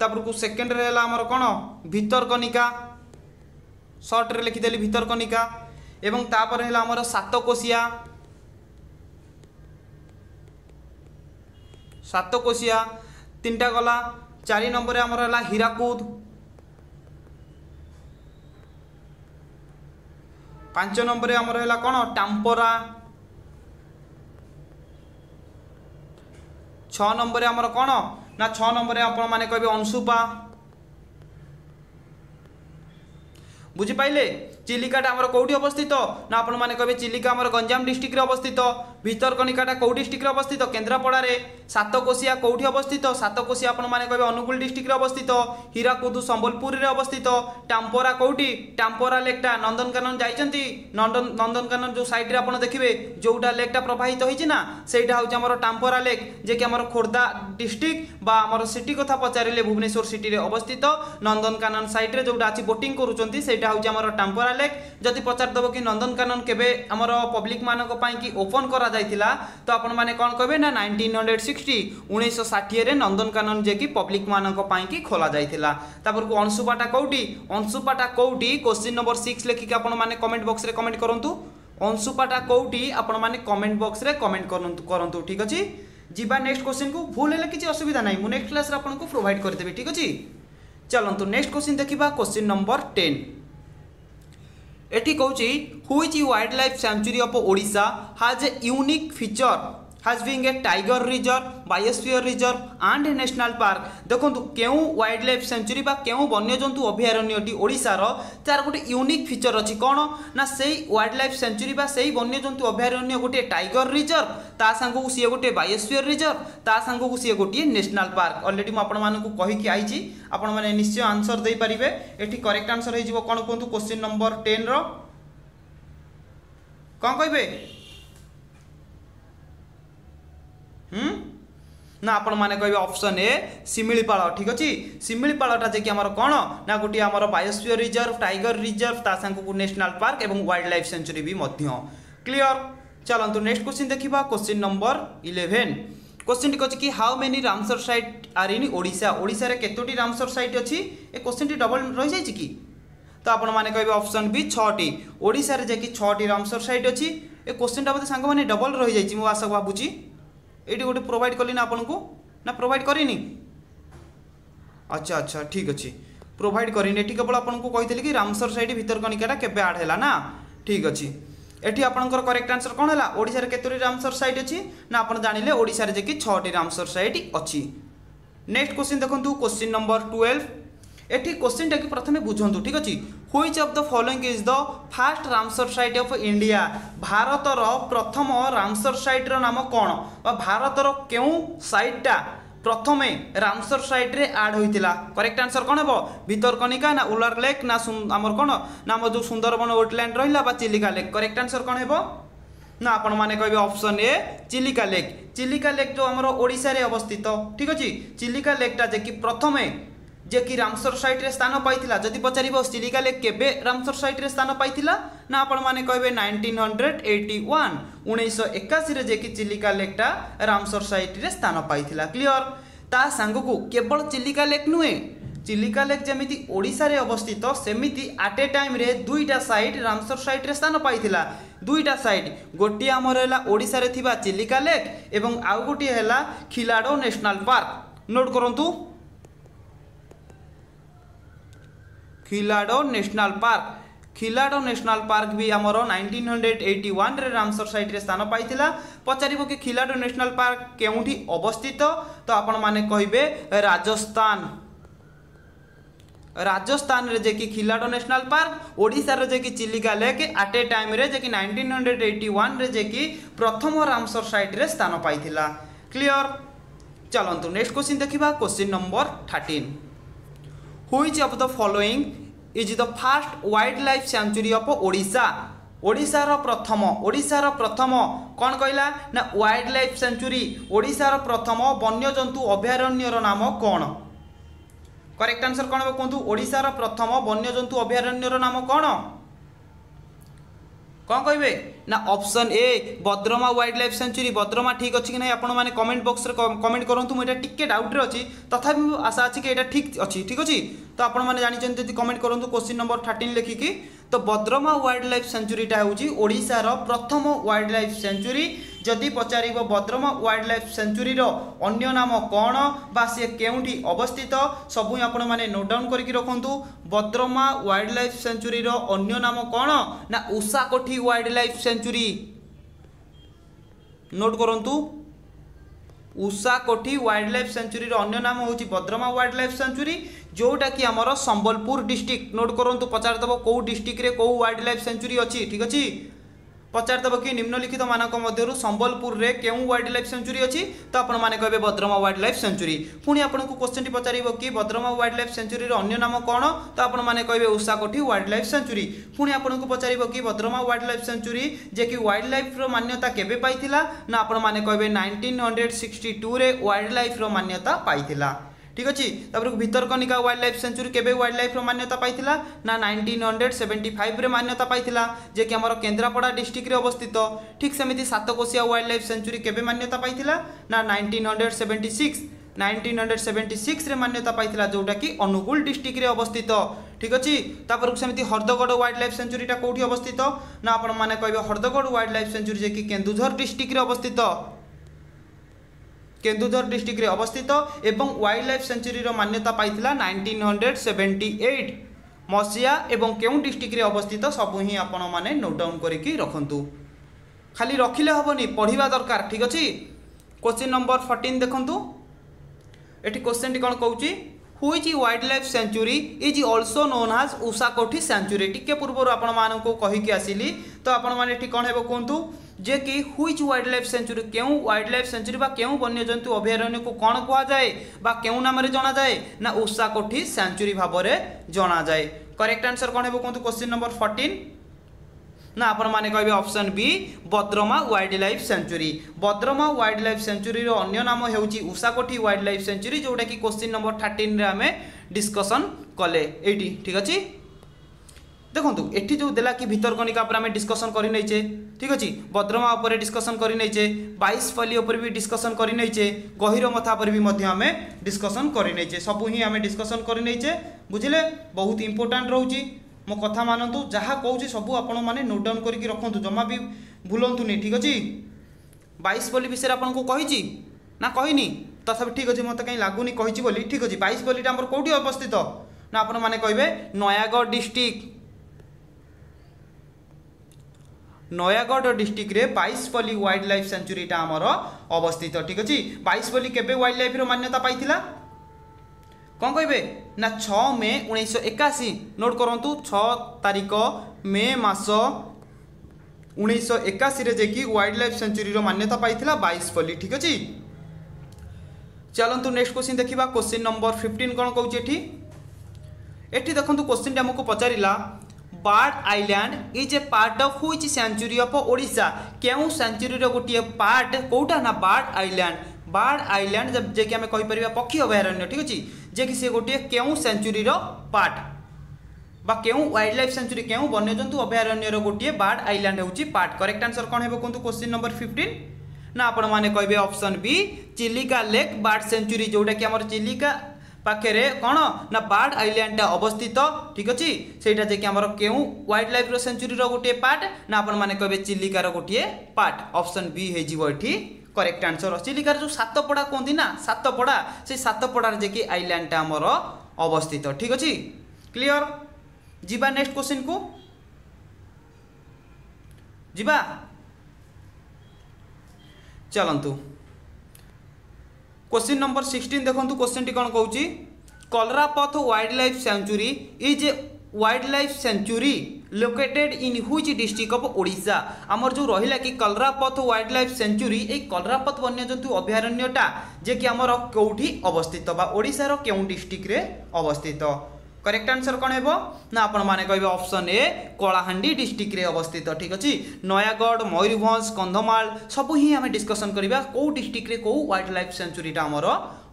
तापर को सेकंड रे हैला हमर कोन भितरकनिका शॉर्ट रे लिखि देली भितरकनिका एवं तापर हैला हमर सातकोशिया तीनटा गला 4 नंबर रे हमर हैला हीराकुद 5 नंबर रे हमर हैला कोन टाम्परा 6 नंबर रे हमर कोन ना 6 नंबर रे आपण माने कहबे अंशुपा बुझी पाइले। चिलिकाटा हमर कोठी अवस्थित ना आपण माने कहबे चिलिका हमर गंजाम डिस्ट्रिक्ट रे अवस्थित। भितरकनिकाटा कोउ डिस्ट्रिक्ट रे अवस्थित केंद्रापड़ा रे। सातकोशिया कोठी अवस्थित सातकोशिया आपण माने कहबे अनुगुल डिस्ट्रिक्ट रे अवस्थित। हीराकुदु संबलपुर रे अवस्थित। टाम्परा कोठी टाम्परा लेकटा नंदनकानन जाइचंती नंदनकानन जो साइड रे आपण देखिबे जोटा लेकटा प्रवाहित होइछि ना सेटा होछि हमर टाम्परा लेक जे कि हमर खोर्धा डिस्ट्रिक्ट बा हमर सिटी कथा पचारिले भुवनेश्वर सिटी रे अवस्थित। नंदनकानन साइड रे जोटा अछि बोटिंग करूचंती सेटा होछि हमर टाम्परा लेक। जदि पचार दबो कि नंदनकानन केबे हमर पब्लिक मानक पई कि ओपन करा जायतिला तो आपण माने कोन कहबे ना 1960 रे नंदनकानन जे कि पब्लिक मानक पई कि खोला जायतिला। तापर को अंशुपाटा कोठी क्वेश्चन नंबर 6 लेखि कि आपण माने कमेंट बॉक्स रे कमेंट करंतु। अंशुपाटा कोठी आपण माने कमेंट बॉक्स रे कमेंट करंतु ठीक अछि। जिबा नेक्स्ट क्वेश्चन को भूल हेले किछि असुविधा नै मु नेक्स्ट क्लास रे आपण को प्रोवाइड कर देबे ठीक अछि। चलंतु नेक्स्ट क्वेश्चन देखिबा क्वेश्चन नंबर 10 एटी कहूँ which wildlife sanctuary of Odisha has a unique feature has being a tiger reserve biosphere reserve and national park. देखो क्यों वाइल्ड लाइफ सेंचुरी बा क्यों वन्यजंतु अभयारण्यटी ओडिशार तार गोटे यूनिक फीचर अच्छी कौन ना से वाइल्ड लाइफ सेंचुरी बा से वन्यजंतु अभयारण्य गोटे टाइगर रिजर्व ता सांगू सी गोटे बायोस्फीयर रिजर्व ता सांगू सी गोटे नेशनल पार्क। ऑलरेडी मुझे आपको कहीकि आई आपण मैंने निश्चय आंसर दे पारे। एटी करेक्ट आंसर हो कौन कहतु क्वेश्चन नंबर 10 रो कौन कहे ना आपण माने कहबे ऑप्शन ए शिमिलीपाल ठीक अछि। शिमिलीपालटा जे कि हमर कोन ना गोटी हमर बायोस्फीयर रिजर्व टाइगर रिजर्व ता संग नेशनल पार्क एवं वाइल्ड लाइफ सेंचुरी भी मध्य क्लियर। चलंतु नेक्स्ट क्वेश्चन देखिबा क्वेश्चन नंबर 11 क्वेश्चन टी कि how many Ramsar site are in Odisha Odisha रे केतोटी रामसर साइट अछि ए क्वेश्चन टी डबल रहि जाय छि कि तो आपण माने कहबे ऑप्शन बी 6टी ओडिशा रे जे कि 6टी रामसर साइट अछि। ए क्वेश्चन टा बते संग माने डबल रहि जाय छि मु आशा भाबुची एटी गोटे प्रोवाइड कली ना आपन को ना प्रोवाइड करिनी अच्छा अच्छा ठीक अच्छे प्रोवाइड करिनी एटी केवल आपन को कहितली कि रामसर साइट भितरकनिकाटा केबे ऐड हैला ना ठीक अच्छे। एटी आपनकर करेक्ट आंसर कोन हैला ओडिसा रे केतोटी रामसर साइट अछि ना आपन जानिले ओडिसा रे जे कि 6टी रामसर साइट अछि। नेक्स्ट क्वेश्चन देखंतु क्वेश्चन नंबर 12 एटी क्वेश्चन टा कि प्रथमे बुझंतु ठीक अछि। Which of the following is the first Ramsar site of India भारतर प्रथम रामसर साइट रो नाम कोन बा भारतर केउ साइटटा प्रथमे रामसर साइट रे ऐड होइतिला करेक्ट आंसर कोन हेबो भितरकनिका ना उलार लेक ना हमर कोन नाम जो सुंदरबन वेटलैंड रहिला बा चिलिका लेक करेक्ट आंसर कोन हेबो ना आपण माने कहबे ऑप्शन ए चिलिका लेक जो हमर ओडिसा रे अवस्थित ठीक अछि। चिलिका लेकटा जे कि प्रथमे जे कि रामसर साइट रे स्थान पाइथिला जदि पचारिबो चिलिका लेक केबे रामसर साइट रे स्थान पाइथिला ना आपण माने कहबे 1981 रे जे कि चिलिका लेकटा रामसर साइट रे स्थान पाइथिला क्लियर। ता सांगको केवल चिलिका लेक नुए चिलिका लेक जेमिति ओडिसा रे अवस्थित सेमिति एट ए टाइम रे दुईटा साइट रामसर साइट रे स्थान पाइथिला दुईटा साइट गोटी हमर हैला ओडिसा रे थिबा चिलिका लेक एवं आउ गोटी हैला खिलाडो नेशनल पार्क नोट करंतु खिलाडो नेशनल पार्क खिलाड़ नेशनल पार्क भी आमर 1981 रे रामसर साइट रे स्थान पाइथिला। पचारिबो कि खिलाड़ नेशनल पार्क केउठी अवस्थित, तो आपण माने कहिबे राजस्थान। राजस्थान रे जे कि खिलाड़ नेशनल पार्क, ओडिशा रे जे कि Chilika lake at a time रे जे कि 1981 रे जे कि प्रथम रामसर साइट रे स्थान पाइथिला। क्लियर। चलंतु नेक्स्ट क्वेश्चन देखिबा। Question number 13, which of the following is the first wildlife sanctuary of Odisha. ओडिशार प्रथम कौन कहला ना वाइल्ड लाइफ सेंचुरी। ओडिशार प्रथम वन्यजंतु अभयारण्यर नाम कौन? करेक्ट आंसर कौन हो कहतु? ओडिशार प्रथम वन्यजंतु अभयारण्यर नाम कौन? कौन कहे ना option A Badrama wildlife sanctuary. Badrama ठीक अच्छी कि नहीं आपण मैंने कमेंट बॉक्स रे कमेंट करूँ। मुझे टिके डाउट रे अच्छी, तथापि आशा अच्छी कि यहाँ ठीक अच्छी। ठीक अच्छे, तो आपण मैंने जानते यदि कमेंट करूँ। क्वेश्चन नंबर 13 लिखिकी, तो बद्रमा वाइल्ड लाइफ सेंचुरीटा हूँ ओडिशार प्रथम वाइल्ड लाइफ सेंचुरी। जदि पचार बद्रमा वाइल्ड लाइफ सेंचुरी अन्य नाम कौन बा सी केउठी अवस्थित, सबू आपण मैंने नोट डाउन करके रखु। बद्रमा वाइल्ड लाइफ सेंचुरी अन्य नाम कौन ना उषाकोठी वाइल्ड लाइफ सेंचुरी। नोट करंतु, उषाकोठी वाइल्ड लाइफ सेंचुरी अन्य नाम हूँ बद्रमा वाइल्ड लाइफ सेंचुरी, जोटा कि आमर संबलपुर डिस्ट्रिक्ट। नोट करंतु, पचारदेव कौ डिस्ट्रिक्ट रे कौ वाइल्ड लाइफ सेंचुरी अच्छी। ठीक अच्छे, पचारदेव कि निम्नलिखित मानक मध्यरु संबलपुर रे केउ वाइल्ड लाइफ सेंचुरी अच्छी, तो आपण माने कहबे बद्रमा वाइल्ड लाइफ सेंचुरी। पुणी आपनको क्वेश्चन टी पचारिबो कि बद्रमा वाइल्ड लाइफ सेंचुरी रो अन्य नाम कोन, तो आपण माने कहबे उषाकोठी वाइल्ड लाइफ सेंचुरी। पुणी आपनको पचारिबो कि बद्रमा वाइल्ड लाइफ सेंचुरी जे कि वाइल्ड लाइफ रो मान्यता केबे पाइथिला, ना आपण माने कहबे 1962 रे वाइल्ड लाइफ रो मान्यता पाइथिला। ठीक अच्छे, तापर भितरकनिका वाइल्ड लाइफ सेंचुरी केबे वाइल्ड लाइफ रो मान्यता पाइथिला ना 1975 रे मान्यता पाइथिला, जे कि हमर केंद्रापड़ा डिस्ट्रिक्ट रे अवस्थित। ठीक सेमिति सातकोशिया वाइल्ड लाइफ सेंचुरी केबे मान्यता पाइथिला ना 1976 रे मान्यता पाइथिला, जोटा कि अनुगुल डिस्ट्रिक्ट रे अवस्थित। ठीक अच्छे, तापर सेमिति हरदगढ़ वाइल्ड लाइफ सेंचुरीटा कोठी अवस्थित ना आपण माने कहबे हरदगढ़ वाइल्ड लाइफ सेंचुरी, जे कि केन्दुझर डिस्ट्रिक्ट रे अवस्थित। केन्दुझर डिस्ट्रिक्ट रे अवस्थित एवं वाइल्ड लाइफ सेंचुरी रो मान्यता पाइथिला 1978 मसिया एवं केउ डिस्ट्रिक्ट रे अवस्थित। सबू ही आपण माने नोट डाउन करके रखंतु, खाली रखिले हबनी, पढ़िबा दरकार। ठीक अछि, क्वेश्चन नंबर 14 देखंतु। एठी क्वेश्चन टी कोन कहूची, which wildlife sanctuary is also known as Ushakothi sanctuary. टिके पूर्व आपण मानको कहि के आसीली, तो आपण माने एठी कोन हेबो कोंतु जे कि व्हिच वाइल्ड लाइफ सेंचुरी, केउ वाइल्ड लाइफ सेंचुरी बा केउ वन्यजंतु अभयारण्य को कोन कुआ जाए बा केउ नाम रे जाना जाए ना उषाकोठी सेंचुरी भाव रे जाना जाए। करेक्ट आंसर कोन हेबो कोंतु क्वेश्चन नंबर 14 ना आपण माने कहबे option B Badrama wildlife sanctuary. Badrama wildlife sanctuary रो अन्य नाम हेउची उषाकोठी वाइल्ड लाइफ सेंचुरी, जोटा कि क्वेश्चन नंबर 13 रे हमें डिस्कशन कले एटी। ठीक अछि, देखंतु एठी जो देला कि भितरकनिका पर हमें डिस्कशन करि नैचे। ठीक अछि, बद्रमा ऊपर डिस्कशन करि नैचे, 22 फली ऊपर भी डिस्कशन करि नैचे, गहिर मथा पर भी मध्य हमें डिस्कशन करि नैचे। सब ही हमें डिस्कशन करि नैचे, बुझिले, बहुत इंपोर्टेंट रहउची। मो कथा मानतु, जहाँ कहूँ सब आपण मैंने नोट डाउन करके रखु, जमा भी भूलतुनि। ठीक अच्छे, 22 पल्ली विषय आपको कही ना कहनी, तथापि ठीक अच्छे, मत कहीं लगुनि कही बोली। ठीक अच्छे, 22 पल्लीटा आमर कौटी अवस्थित ना आपण मैंने कहे नयागढ़ डिस्ट्रिक्ट। नयागढ़ डिस्ट्रिक्ट रे 22 पल्ली वाइल्ड लाइफ सेंचुरीटा आमर अवस्थित। ठीक अच्छे, 22 पल्ली केबे वाइल्ड लाइफ रो मान्यता पाइथिला कौन कहे ना 6 मे 1981। नोट करंतु, 6 तारिख मे मास 1981 रे जेकी वाइल्ड लाइफ सेंचुरी रो मान्यता पाइथिला 22 पल्ली। ठीक अछि, चलंतु नेक्स्ट क्वेश्चन देखिबा। क्वेश्चन नंबर 15 कोन कहूची एठी देखंतु, क्वेश्चन टी हमको पचारिला bird island is a part of which sanctuary of Odisha. केउ सेंचुरी रो गोटिए पार्ट कोउटा ना बर्ड आइलैंड। बर्ड आइलैंड जब जे कि हमें कहि परिबा पक्षी अभयारण्य। ठीक अछि, जे कि से गोटे केउ सेंचुरी रो पार्ट बा केउ वाइल्ड लाइफ सेंचुरी, केउ वन्यजंतु अभयारण्य रो गोटे बर्ड आइलैंड होची पार्ट। करेक्ट आंसर कोन हेबो कोंतु क्वेश्चन नंबर 15 ना आपण माने कहबे option B Chilika lake bird sanctuary, जोटा कि हमर चिलिका पाखे कौन ना बर्ड आइलैंड अवस्थित। ठीक अच्छे, सेटा जे कि हमर केउ वाइल्ड लाइफ रो सेंचुरी रो गोटे पार्ट ना आपण माने कहबे चिलिका रो गोटे पार्ट। ऑप्शन बी हे जीवो एठी करेक्ट आंसर। चिलिकार जो सातपड़ा कहती ना, सातपड़ा से सातपड़ार जे कि आइलैंड आमर अवस्थित। ठीक अच्छे, क्लियर। जीवा नेक्स्ट क्वेश्चन को। जिबा चलतु क्वेश्चन नंबर 16 देखंतु क्वेश्चन टी कोन कहूची Karlapat wildlife sanctuary is wildlife sanctuary located in which district of Odisha आमर जो रहिला कि कलरापथ वाइल्ड लाइफ सेंचुरी ए कलरापथ वन्यजंतु अभयारण्यटा जे कि आमर कोठी अवस्थित बा ओडिशा रो केउ डिस्ट्रिक्ट रे अवस्थित करेक्ट आंसर कौन है ना आपण माने कहबे ऑप्शन ए कलाहांडी डिस्ट्रिक्ट रे अवस्थित ठीक अछि नयागढ़ मयूरभंज कंधमाल सब ही आम डिस्कसन करबा को डिस्ट्रिक्ट रे को वाइल्ड लाइफ सेंचुरीटा हमर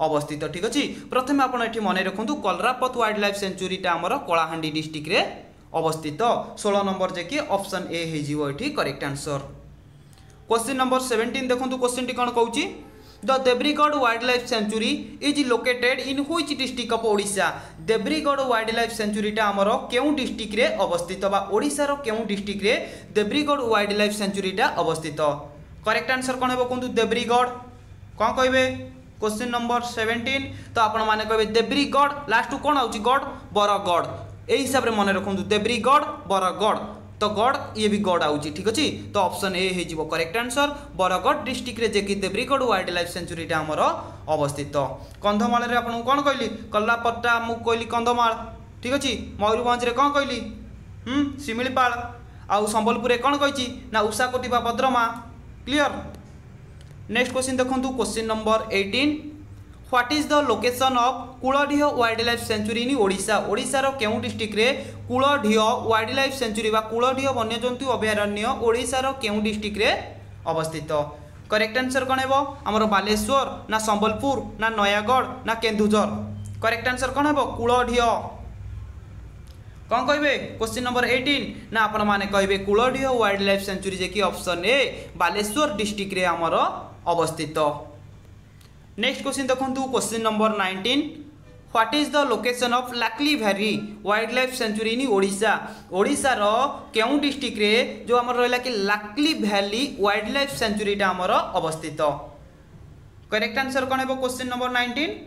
अवस्थित ठीक अछि प्रथमे आपण एठी मने रखंतु कलरापथ वाइल्ड लाइफ सेंचुरीटा हमर कलाहांडी डिस्ट्रिक्ट रे अवस्थित 16 नंबर जे कि ऑप्शन ए हे जीवो एठी करेक्ट आंसर क्वेश्चन नंबर 17 देखंतु क्वेश्चन टी कोन कहूची The Debrigad Wildlife Sanctuary is located in which district of Odisha? Debrigad Wildlife Sanctuary टा हमर केउ डिस्ट्रिक्ट रे अवस्थित बा ओडिसा रो केउ डिस्ट्रिक्ट रे देब्रीगढ़ वाइल्ड लाइफ सेंचुरी टा अवस्थित करेक्ट आंसर कोन हेबो कोंतु देब्रीगढ़ कोन कहबे क्वेश्चन नंबर 17 तो आपण माने कहबे देब्रीगढ़ लास्ट कोन आउची गढ़ बरगढ़ ए हिसाब रे माने रखंतु देब्रीगढ़ बरगढ़ तो गढ़ ये भी गढ़ आउची ठीक अछि तो ऑप्शन ए हे जीवो करेक्ट आंसर बरगढ़ डिस्ट्रिक्ट रे जे कि देब्रीगढ़ वाइल्ड लाइफ सेंचुरी टा हमर अवस्थित कंधमाल रे आपन कोन कहली कल्लापट्टा मु कहली कंधमाल ठीक अछि मयूरभंज रे कोन कहली सिमिलीपाल आउ संबलपुर रे कोन कहिची ना उषाकोटी बा भद्रमा क्लियर नेक्स्ट क्वेश्चन देखंतु question number 18 What is the location of Kuladhiya Wildlife Sanctuary in Odisha? Odisha रो केउ डिस्ट्रिक्ट रे कुलढिया वाइल्ड लाइफ सेंचुरी बा कुलढिया वन्यजंतु अभयारण्य ओडिशा रो केउ डिस्ट्रिक्ट रे अवस्थित करेक्ट आंसर कोन हेबो हमर बालेश्वर ना संबलपुर ना नयागढ़ ना केन्दुझर करेक्ट आंसर कोन हेबो कुलढिया कोन कहबे क्वेश्चन नंबर 18 ना आपण माने कहबे कुलढिया वाइल्ड लाइफ सेंचुरी जे कि ऑप्शन ए बालेश्वर डिस्ट्रिक्ट रे हमर अवस्थित नेक्स्ट क्वेश्चन देखंतु question number 19 what is the location of Lakhari valley wildlife sanctuary in Odisha Odisha रो केउ डिस्ट्रिक्ट रे जो हमर रहला कि Lakhari valley wildlife sanctuary टा हमर अवस्थित करेक्ट आंसर कोन हेबो क्वेश्चन नंबर 19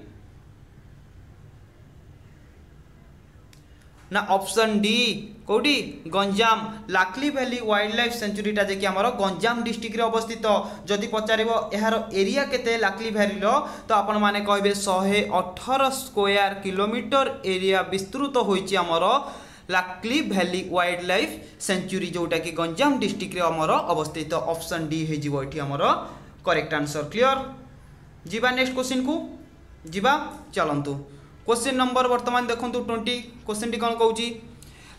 ना ऑप्शन डी कोडी Ganjam Lakhari valley wildlife sanctuary टा जे कि हमर गंजाम डिस्ट्रिक्ट रे अवस्थित जदि पचारिबो एहार एरिया केते लाकली वैली रो तो आपण माने कहबे 118 स्क्वायर किलोमीटर एरिया विस्तृत होईची हमर लाकली वैली वाइल्ड लाइफ सेंचुरी जोटा कि गंजाम डिस्ट्रिक्ट रे हमर अवस्थित ऑप्शन डी हे जीवो एठी हमर करेक्ट आंसर क्लियर जीवा नेक्स्ट क्वेश्चन को जीवा चलंतु क्वेश्चन नंबर वर्तमान देखंतु 20 क्वेश्चन टी कोन कहूची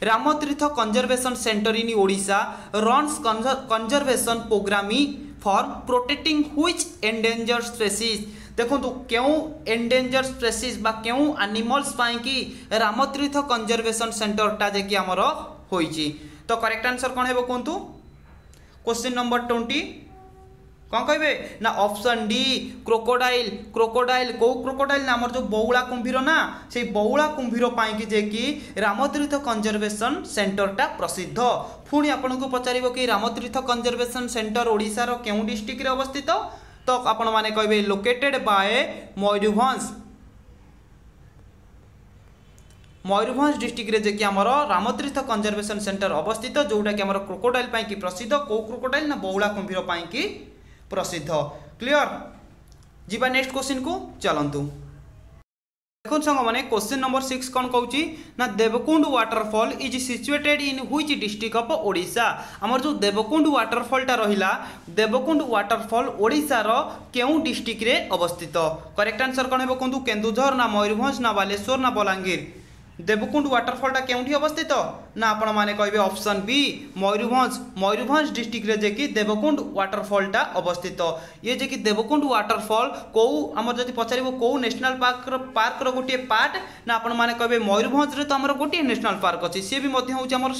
Ramtirtha conservation centre in Odisha runs conservation program for protecting which endangered species देखंतु केउ एंडेंजर्ड स्पीशीज बा केउ एनिमल्स पाई कि रामतीर्थ कंजर्वेशन सेंटर टा जे कि हमर होईची तो करेक्ट आंसर कोन हेबो कोंतु क्वेश्चन नंबर 20 कौन कहबे ना ऑप्शन डी क्रोकोडाइल क्रोकोडाइल को क्रोकोडाइल ना हमर जो बौला कुंभीर ना से बौला कुंभीर पाई कि जे कि रामतीर्थ कंजर्वेशन सेंटर टा प्रसिद्ध पुणी आपन को पचारिबो कि रामतीर्थ कंजर्वेशन सेंटर ओडिसा रो केउ डिस्ट्रिक्ट रे अवस्थित तो आपण माने कहबे लोकेटेड बाय मयूरभंज डिस्ट्रिक्ट रे जे कि हमर रामतीर्थ कंजर्वेशन सेंटर अवस्थित जोटा कि हमर क्रोकोडाइल पाई कि प्रसिद्ध को क्रोकोडाइल ना बौला कुंभीर पाई कि प्रसिद्ध क्लियर जीवा नेक्स्ट क्वेश्चन को चलंतु देखो संग माने क्वेश्चन नंबर 6 कोन कहूची ना Devkund waterfall is situated in which district of Odisha हमर जो देवकुंड वाटरफॉल टा रहिला देवकुंड वाटरफॉल ओडिशा रो केउ डिस्ट्रिक्ट रे अवस्थित करेक्ट आंसर कोन हेबो कोंतु केन्दुझर ना मयूरभंज ना बालेश्वर ना बलांगीर देवकुंड वाटरफॉल टा केउठी अवस्थित ना आपण माने कहबे ऑप्शन बी मयूरभंज डिस्ट्रिक्ट रे जे कि देवकुंड वाटरफॉल टा अवस्थित ये जे कि देवकुंड वाटरफॉल को हमर जति पचारिबो को नेशनल पार्क रो गोटे पार्ट ना आपण माने कहबे मयूरभंज रे तो हमर गोटे नेशनल पार्क अछि से भी मध्ये होउची हमर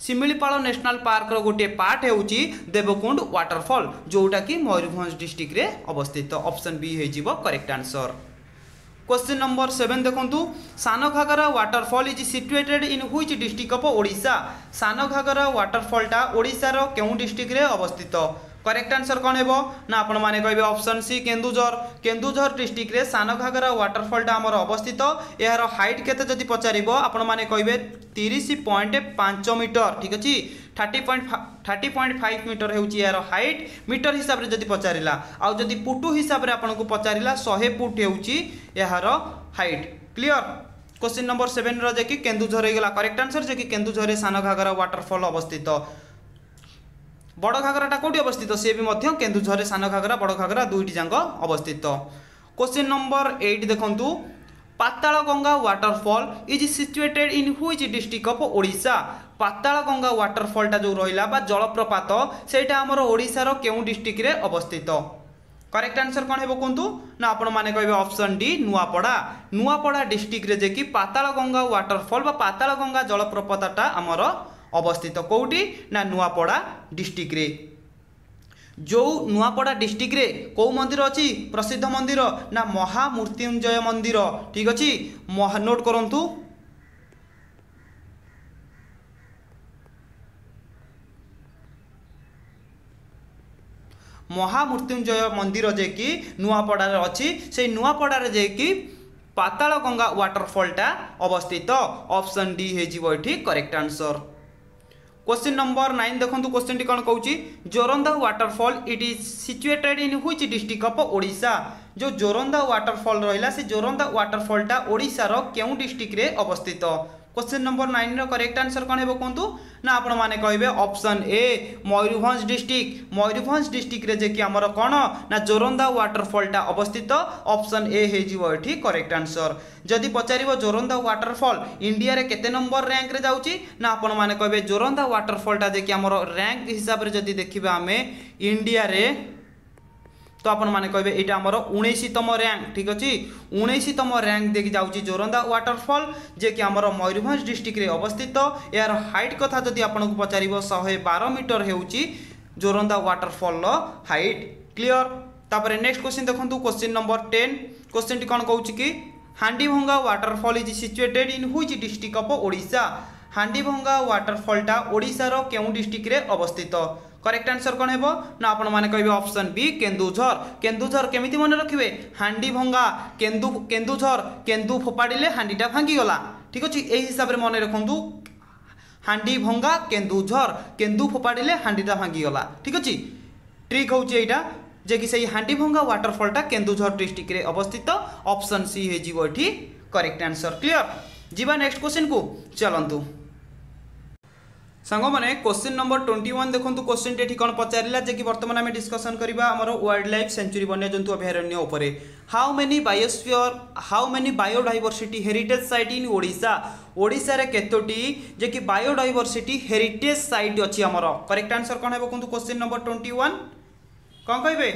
सिमिलीपाल नेशनल पार्क रो गोटे पार्ट हेउची देवकुंड वाटरफॉल जोटा कि मयूरभंज डिस्ट्रिक्ट रे अवस्थित ऑप्शन बी हे जीवो करेक्ट आंसर क्वेश्चन नंबर 7 देखंतु Sano Ghagara waterfall is situated in which district of Odisha Sano Ghagara waterfall टा ओडिशा रो केउ डिस्ट्रिक्ट रे अवस्थित करेक्ट आंसर कोन हेबो ना आपण माने कहबे ऑप्शन सी केन्दुझर डिस्ट्रिक्ट रे सानो घागरा वाटरफॉल टा हमर अवस्थित एहार हाइट केते जदि पचारिबो आपण माने कहबे 30.5 मीटर ठीक अछि 30.5 मीटर होउची यार हाइट मीटर हिसाब रे जदी पचारिला आ जदी फुट हिसाब रे आपन को पचारिला 100 फुट होउची यार हाइट क्लियर। क्वेश्चन नंबर 7 रो जे कि केन्दुझर हे गेला करेक्ट आंसर जे कि केन्दुझर रे सान घागरा वाटरफॉल अवस्थित। बड़ घागराटा कोठी अवस्थित से भी मध्य केन्दुझर रे सान घागरा बड़ घागरा दुईटी जांग अवस्थित। क्वेश्चन नंबर 8 देखंतु Patalganga waterfall is situated in which district of Odisha. Patalganga वाटरफॉलटा जो रहिला बा जलप्रपात सेटा हमर ओडिसा रो केउ डिस्ट्रिक्ट रे अवस्थित। करेक्ट आंसर कौन है कहतु ना आपण माने कहबे option D Nuapada. Nuapada district रे जे कि पातालगंगा वाटरफॉल बा पातालगंगा जलप्रपातटा हमर अवस्थित कोउटी ना नुआपड़ा डिस्ट्रिक्ट रे। जो नुआपड़ा डिस्ट्रिक्ट रे को मंदिर अछि प्रसिद्ध मंदिर ना महामृत्युंजय मंदिर ठीक अछि नोट करंतु। महामृत्युंजय मंदिर जे कि नुआपड़ा रे अछि से नुआपड़ा रे जे कि पातालगंगा वाटरफॉलटा अवस्थित ऑप्शन डी हे जिवो एठी करेक्ट आंसर। क्वेश्चन नंबर 9 देखंतु क्वेश्चन टी कोन कहूची Joranda waterfall it is situated in which district of Odisha. जो जोरंदा वाटरफॉल रहिला से जोरंदा वाटरफॉलटा ओडिसा रो केउ डिस्ट्रिक्ट रे अवस्थित। क्वेश्चन नंबर 9 रो करेक्ट आंसर कोन हेबो कहंतु ना आपण माने कहबे option A Mayurbhanj district. Mayurbhanj district रे जे कि हमर कोन ना जोरंदा वाटरफॉलटा अवस्थित ऑप्शन ए हे जिवो एठी करेक्ट आंसर। जदि पचारिबो जोरंदा वाटरफॉल इंडिया रे केते नंबर रैंक रे जाउची ना आपण माने कहबे जोरंदा वाटरफॉलटा जे कि हमर रैंक हिसाब रे जदि देखिबा हमें इंडिया रे तो आपण माने कहबे एटा हमर 19तम रैंक ठीक अछि 19तम रैंक देखि जाउची जोरंदा वाटरफॉल जे कि हमर मयूरभंज डिस्ट्रिक्ट रे अवस्थित। यार हाइट कथा जदि आपण को पचारिबो 112 मीटर हेउची जोरंदा वाटरफॉल लो हाइट क्लियर। तापर नेक्स्ट क्वेश्चन देखंतु क्वेश्चन नंबर 10 क्वेश्चन टी कोन कहूची कि Handibhanga waterfall is situated in which district of Odisha. Handibhanga वाटरफॉलटा ओडिसा रो केउ डिस्ट्रिक्ट रे अवस्थित। करेक्ट आंसर कौन हेबो ना आपण माने कहबे ऑप्शन बी केन्दुझर। केन्दुझर केमिति मन रखिबे हांडीभंगा केन्दुझर केन्दु फोपाडिले हांडीटा भांगी गला ठीक अछि एही हिसाब रे मन रखंतु हांडीभंगा केन्दुझर केन्दु फोपाडिले हांडीटा भांगी गला ठीक अछि। ट्रिक होउची एटा जे कि सही हांडीभंगा वाटरफॉलटा केन्दुझर डिस्ट्रिक्ट रे अवस्थित ऑप्शन सी हे जिवो एठी करेक्ट आंसर क्लियर। जीवा नेक्स्ट क्वेश्चन को चलंतु सांग माने क्वेश्चन नंबर 21 देखंतु क्वेश्चन टेठी कोन पचारिला जे कि वर्तमान हम डिस्कशन करबा हमर वाइल्ड लाइफ सेंचुरी वन्यजंतु अभयारण्य ऊपर how many biodiversity heritage site in Odisha. Odisha रे केतोटी जे कि बायोडायवर्सिटी हेरिटेज साइट अछि हमर करेक्ट आंसर कोन हेबो कोन क्वेश्चन नंबर 21 कोन कहबे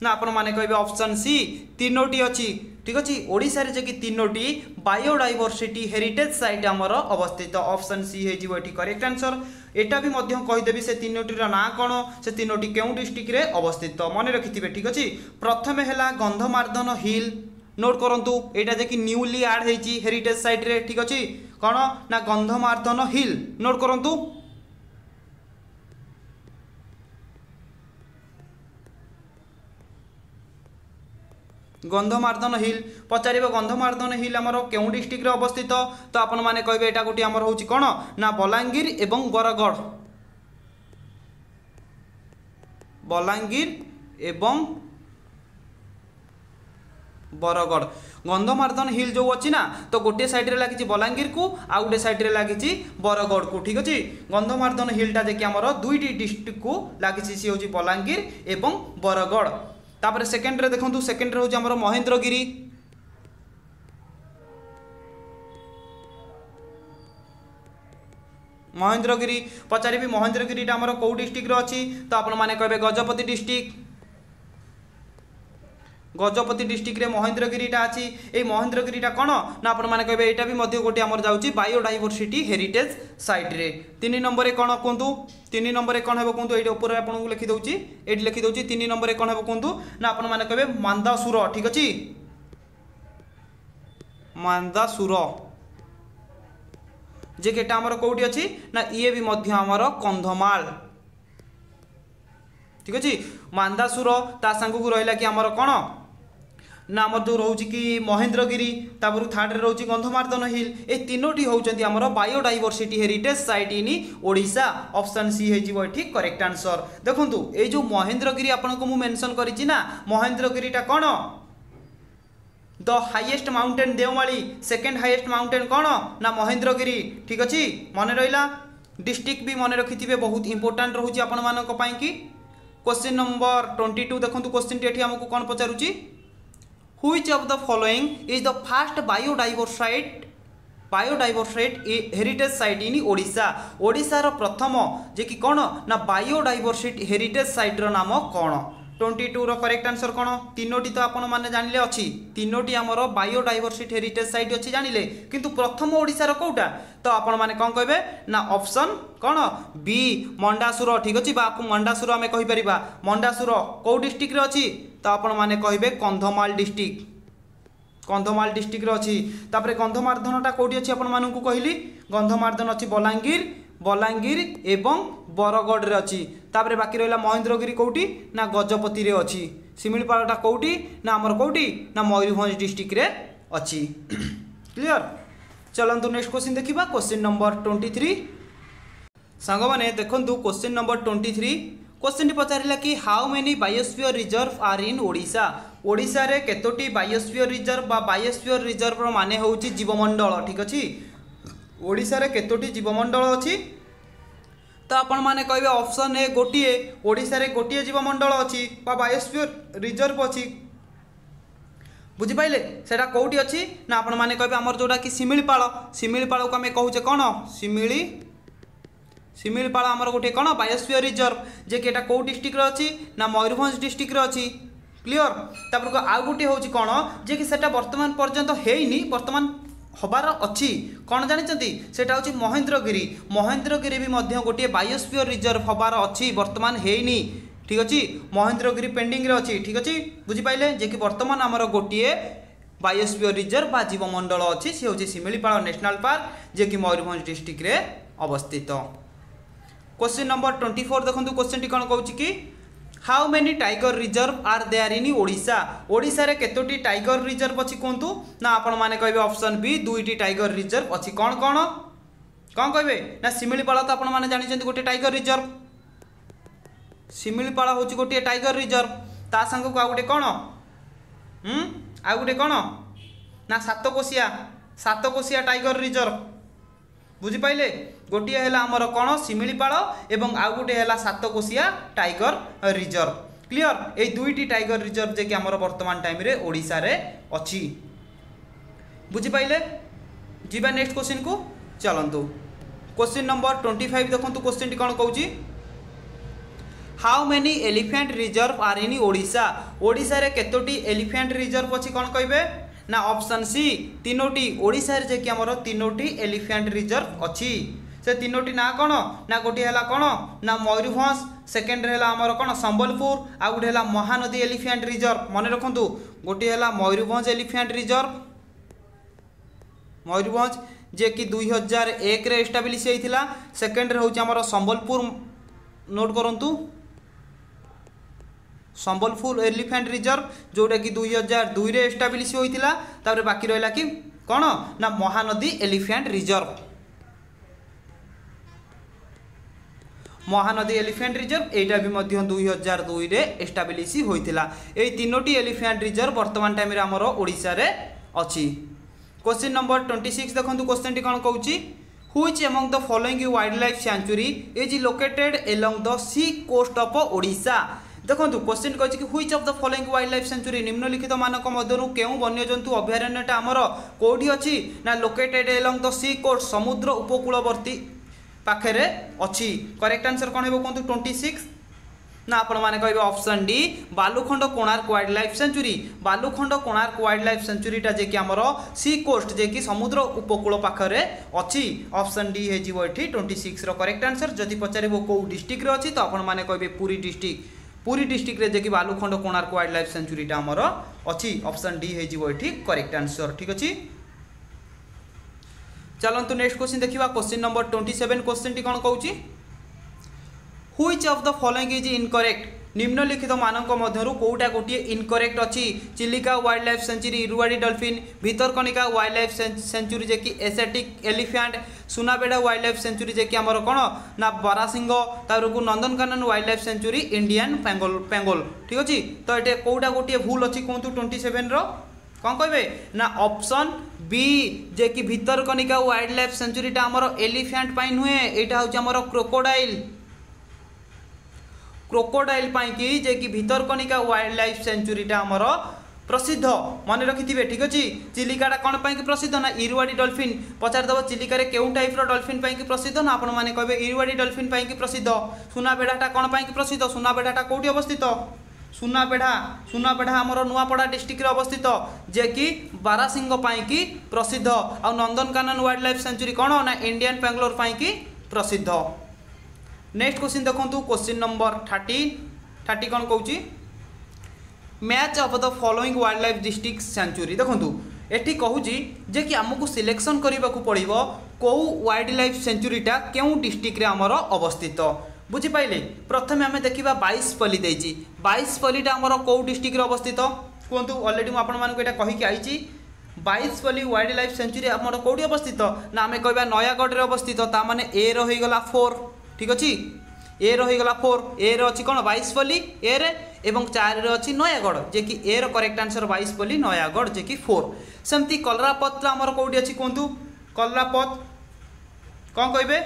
ना आपण माने कहबे ऑप्शन सी तीनोटी अछि ठीक अछि। ओडिशा रे जे कि तीनोटी बायोडायवर्सिटी हेरिटेज साइट हमर अवस्थित ऑप्शन सी हे जिवो एठी करेक्ट आंसर। एटा भी मध्य कहि देबी से तीनोटी रा ना कोन से तीनोटी केउ डिस्ट्रिक्ट रे अवस्थित मने रखिथिबे ठीक अछि। प्रथमे हैला गंधमार्दन हिल नोट करंतु एटा जे कि न्यूली ऐड हेची हेरिटेज साइट रे ठीक अछि कोन ना गंधमार्दन हिल नोट करंतु। गंधमार्दन हिल पचारिबो गंधमार्दन हिल हमर केउ डिस्ट्रिक्ट रे अवस्थित तो आपण माने कहबे एटा गोटी हमर होची कोन ना बलांगीर एवं बरगढ़। बलांगीर एवं बरगढ़ गंधमार्दन हिल जो अछि ना तो गोटे साइड रे लागिची बलांगीर को आ गोटे साइड रे लागिची बरगढ़ को ठीक अछि। गंधमार्दन हिलटा जे कि हमर दुईटी डिस्ट्रिक्ट को लागिची सी होची बलांगीर एवं बरगढ़। तापर सेकेंड रे देखंतु सेकेंड रे होची हमर महेंद्रगिरी महेंद्रगिरी पचारि भी महेंद्रगिरीटा हमर को डिस्ट्रिक्ट रे अछि तो आपण माने कहबे गजपति डिस्ट्रिक्ट। गजपति डिस्ट्रिक्ट रे महेंद्रगिरीटा अछि ए महेंद्रगिरीटा कोन ना आपण माने कहबे एटा भी मध्य गोटे हमर जाउची बायोडायवर्सिटी हेरिटेज साइट रे। 3 नंबर रे कोन कोंतु 3 नंबर रे कोन हेबो कोंतु एटा ऊपर आपन को लिखि दउची एटी लिखि दउची 3 नंबर रे कोन हेबो कोंतु ना आपण माने कहबे मांदासुर ठीक अछि। मांदासुर जे केटा हमर कोउटी अछि ना ये भी मध्य हमर कंधमाल ठीक अछि। मांदासुर ता संग को रहला कि हमर कोन ना आमर जो रोचे कि महेंद्रगिरी तापर थर्ड रे रोचे गंधमार्दन हिल ए तीनोटी होउचंती आमर biodiversity heritage site in Odisha option C हे जीवो एठी करेक्ट आंसर। देखंतु ए जो महेंद्रगिरी आपनको मु मेंशन करिछि ना महेंद्रगिरीटा कोन the highest mountain Deomali second highest mountain कोन ना महेंद्रगिरी ठीक अछि मन रहिला डिस्ट्रिक्ट भी मन रखिथिबे बहुत इंपोर्टेंट रहउछि आपन मानक पई कि क्वेश्चन नंबर 22 देखंतु क्वेश्चन टी एठी हमकु कोन पचारुछि which of the following is the first biodiversity heritage site in Odisha Odisha रो प्रथम जे कि कोन ना बायोडाइवर्सिटी हेरिटेज साइट रो नाम कोन 22 रो करेक्ट आंसर कोन तीनोटी तो आपण माने जानिले अछि तीनोटी हमरो बायोडाइवर्सिटी हेरिटेज साइट अछि जानिले किंतु प्रथम ओडिशा रो कोउटा तो आपण माने कोन कहबे ना ऑप्शन कोन बी मंडासुर ठीक अछि बा मंडासुर हमें कहि परिबा मंडासुर को डिस्ट्रिक्ट रे अछि तो आपण माने कहबे कंधमाल डिस्ट्रिक्ट रे अछि तापरे गंधमार्दनटा कोठी अछि आपण मानकु कहली गंधमार्दन अछि बलांगीर एवं बरगढ़ रे अछि तापरे बाकी रहला महेंद्रगिरी कोठी ना गजपति रे अछि सिमिलपालटा कोठी ना हमर कोठी ना मयूरभंज डिस्ट्रिक्ट रे अछि क्लियर। चलंतु नेक्स्ट क्वेश्चन देखिबा क्वेश्चन नंबर 23 सांग माने देखंतु क्वेश्चन नंबर 23 क्वेश्चन पचारिला कि how many biosphere reserve are in Odisha Odisha रे केतोटी बायोस्फीयर रिजर्व बा बायोस्फीयर रिजर्व रो माने होउची जीवमंडल ठीक अछि ओडिशा रे केतोटी जीवमंडल अछि तो आपण माने कहबे ऑप्शन ए गोटिए ओडिशा रे गोटिए जीवमंडल अछि बा बायोस्फीयर रिजर्व अछि बुझि पाइले सेटा कोउटी अछि ना आपण माने कहबे हमर जोडा कि सिमिलपाल को हमें कहूचे कोन सिमिलपाल हमर गोटे कोन बायोस्फीयर रिजर्व जे कि एटा को डिस्ट्रिक्ट रे अछि ना मयूरभंज डिस्ट्रिक्ट रे अछि क्लियर तापर को आ गोटे होउची कोन जे कि सेटा वर्तमान पर्यंत हेइनी वर्तमान हबार अच्छी कौन जानी सेटा होची महेंद्रगिरी भी मध्य गोटे बायोस्फीयर रिजर्व हबार अच्छी वर्तमान हेइनी ठीक अच्छी महेंद्रगिरी पेंडिंग रे अच्छी ठीक अच्छी बुझी पाइले जे कि वर्तमान आमर गोटे बायोस्फीयर रिजर्व बा जीवमंडल अच्छी सी होची सिमिलीपाल नेशनल पार्क जे कि मयूरभंज डिस्ट्रिक्ट रे अवस्थित। क्वेश्चन नंबर 24 देखंतु क्वेश्चन टी कोन कहूची कि how many tiger reserve are there in Odisha Odisha रे केतोटी टाइगर रिजर्व अछि कोंतु ना आपण माने कहबे ऑप्शन बी दुईटी टाइगर रिजर्व अछि कोन कहबे ना सिमिलीपाल तो आपण माने जानि गोटे टाइगर रिजर्व सिमिलीपाल होची गोटे टाइगर रिजर्व ता संग को आ गोटे कोन आ गोटे कोन ना सातकोशिया टाइगर रिजर्व बुझी पाइले गोटे है आमर कौन सिमिलीपाल एवं आउ गोटे है सातकोशिया tiger reserve clear A दुईटी tiger reserve जे कि आमर वर्तमान टाइम रे ओडिशा रे अछि बुझी पाइले जीवा नेक्स्ट क्वेश्चन को चलंतु क्वेश्चन नंबर 25 देखंतु क्वेश्चन टी कोन कहूची how many elephant reserve are in Odisha रे केतोटी एलिफेंट रिजर्व अछि कोन कहबे ना ऑप्शन सी तीनोटी ओडिशा रे जे कि हमर तीनोटी एलिफेंट रिजर्व अछि से तीनोटी ना कोन ना गोटी हैला कोन ना मयूरभंज सेकेंड हैला हमर कोन संबलपुर आ गोटी हैला महानदी एलिफेंट रिजर्व मन रखंतु गोटी हैला मयूरभंज एलिफेंट रिजर्व मयूरभंज जे कि 2001 रे एस्टाब्लिश हेइथिला सेकेंड रे होची हमर संबलपुर नोट करंतु संबलपुर एलिफेंट रिजर्व जोटा कि 2002 रे एस्टाब्लिश होइथिला तापर बाकी रहला कि कोन ना Mahanadi elephant reserve Mahanadi elephant reserve एटा भी मध्य 2002 रे एस्टाब्लिश होइथिला ए तीनोटी एलिफेंट रिजर्व वर्तमान टाइम रे हमरो ओडिसा रे अछि। क्वेश्चन नंबर 26 देखंतु क्वेश्चन टी कोन कहूची which among the following wildlife sanctuary is located along the sea coast of Odisha देखो क्वेश्चन कही कि which of the following wildlife sanctuary निम्नलिखित मानक मध्यरु केउ वन्यजंतु अभयारण्यटा आमर कोठी अछि ना located along the sea coast समुद्र उपकूलवर्ती पाखरे अछि करेक्ट आंसर कोन हेबो कोंतु 26 ना आपण माने कहबे option D Balukhand Konark wildlife sanctuary Balukhand Konark wildlife सेंचुरीटा जे कि आमर सी कोस्ट जे कि समुद्र उपकूल पाखरे अछि ऑप्शन डी हे जीवो एठी 26 रो करेक्ट आंसर जदि पचारिबो को डिस्ट्रिक्ट रे अछि तो आपण माने कहबे पुरी डिस्ट्रिक्ट रे जे कि बालुखंड कोणार्क वाइल्ड लाइफ सेंचुरीटा आमर अछि ऑप्शन डी हे जीवो एठी करेक्ट आंसर ठीक अछि। चलंतु नेक्स्ट क्वेश्चन देखिबा क्वेश्चन नंबर 27 क्वेश्चन टी कोन कहूची which of the following is incorrect निम्नलिखित मानक मध्यरु कोउटा गोटे इनकरेक्ट अच्छी Chilika wildlife sanctuary Irrawaddy dolphin Bhitarkanika wildlife sanctuary जे कि Asiatic elephant Sunabeda wildlife sanctuary जे कि आमर कौन ना बरासिंह तारकू Nandankanan wildlife sanctuary Indian pangolin ठीक अच्छे। तो ये कोउटा गोटे भूल अच्छी कहतु 27 कौन कहे ना ऑप्शन बी जे कि भितरकनिका वाइल्ड लाइफ सेंचुरीटा आमर एलिफेंट पाई नुहे यहाँ हूँ आमर क्रोकोडाइल पाई कि जे कि भितरकनिका वाइल्ड लाइफ सेंचुरीटा आमर प्रसिद्ध मन रखिथे ठीक अच्छे। चिलिकाटा कौन पाई प्रसिद्ध ना इरुवाड़ी डॉल्फिन पचारदेव चिलिकार केउ टाइप डॉल्फिन पाई प्रसिद्ध ना आपण मैंने कहे इरुवाड़ी डॉल्फिन पाई प्रसिद्ध। सुनाबेढ़ाटा कौन पाई प्रसिद्ध सुनाबेढ़ाटा कौटी अवस्थित सुनाबेढ़ा आमर नुआपड़ा डिस्ट्रिक्ट अवस्थित जे कि बारासिंह पाई कि प्रसिद्ध आ नंदनकानन वाइल्ड लाइफ सेंचुरी कौन ना इंडियन पेंगलोर पाई कि प्रसिद्ध। नेक्स्ट क्वेश्चन देखो क्वेश्चन नंबर 30 कौन कौची match of the following wildlife district sanctuary देखो एठी कहूची जे कि आमको सिलेक्शन करने को पड़ो कौ वाइल्ड लाइफ सेंचुरीटा क्यों डिस्ट्रिक्ट आमर अवस्थित बुझीपारे। प्रथम आम देखा 22पल्ली देती 22पल्लीटा आमर कौ डिस्ट्रिक्ट अवस्थित कहतु अलरेडी मुझे कहीकि आई 22पल्ली वाइल्ड लाइफ सेंचुरी आमर कौटी अवस्थित ना आम कह नयागढ़ अवस्थित ताने ए रहीगला 4 ठीक अच्छे ए रहीगला 4 ए रही कौन 22पल्ली ए रे एवं 4 रे अच्छी नयागढ़ जे कि ए रो करेक्ट आंसर 22पल्ली नयागढ़ जे कि 4 सेमती कलरापत आमर कौटी अच्छी कहतु कलरापत कौन कहे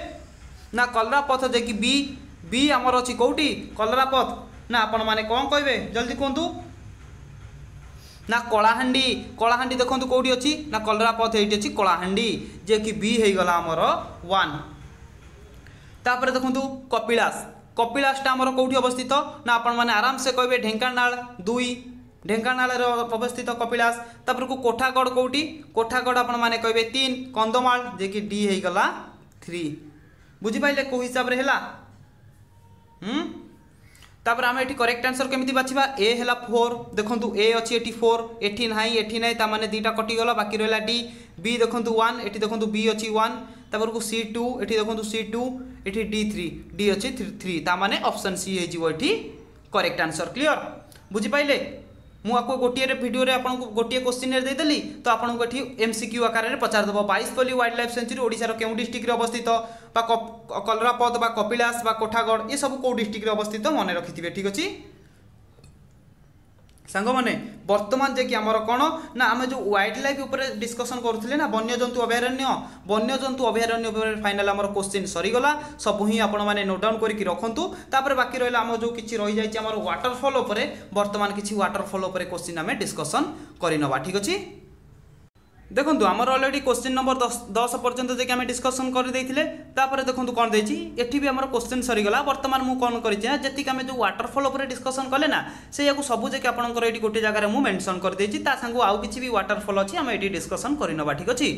ना कलरापथ जे कि बी आमर अच्छी कौटी कलरापथ ना आपण मैंने कौन कहे जल्दी कहतु ना कलाहांडी देखो कौटी अच्छी ना कलरापथ ये अच्छी कलाहांडी जे कि बी होगला आमर 1। तापर देखो कपिलासटा आमर कौटी अवस्थित ना आपण मैंने आराम से कहे ढेंकानाल 2 ढेंकानाल अवस्थित कपिलास। तापर को कोठागढ़ कौटी कोठागढ़ आपण मैंने कहे 3 कंधमाल जे कि डी होगला 3 बुझीपारे कौ हिसाब रे हैला। तापर आम ये करेक्ट आंसर केमिति बाछिबा ए हैला 4 देखंतु ए अछि एठी 4 एठी नाही तामाने दीटा कटिगला बाकी रहला डी बी देखंतु 1 एठी देखंतु बी अछि 1 तापर को C2 एठी देखंतु C2 एठी D3 डी अछि 3 तामाने ऑप्शन सी हे जिवो एठी करेक्ट आंसर क्लियर बुझीपाइले। मु आपको गोटे वीडियो रे आपन को गोटे क्वेश्चन दे देली तो आपन को एठी MCQ आकार रे पचार देबो 22पल्ली वाइल्ड लाइफ सेंचुरी ओडिसा रो केउ डिस्ट्रिक्ट रे अवस्थित बा कलरापथ बा कपिलास बा कोठागढ़ ये सब को डिस्ट्रिक्ट रे अवस्थित मन रखिथिबे ठीक अछि सांग माने। वर्तमान जे कि आमर कोन ना आमे जो वाइल्ड लाइफ ऊपर डिस्कशन करथिले ना वन्यजंतु अभयारण्य फाइनल आमर क्वेश्चन सरी गला सब ही आपण माने नोट डाउन करके रखंतु। तापर बाकी रहला आम जो किछि रहि जाय छि आमर वाटरफॉल ऊपर वर्तमान किछि वाटरफॉल ऊपर क्वेश्चन आमे डिस्कशन करिनबा ठीक अछि। देखो आमर अलरेडी क्वेश्चन नंबर 10 पर्यंत जे कि आमे डिस्कशन कर देथिले तापर देखो कौन देछि एठी भी आमर क्वेश्चन सरी गला। वर्तमान मु कोन करि जे जति आमे जो वाटरफॉल ऊपर डिस्कशन कले ना से याकू सब जे कि आपनकर एठी गोटे जगह रे मु मेंशन कर देछि ता संग आउ किछि भी वाटरफॉल अछि आमे एठी डिस्कशन करिनबा ठीक अछि।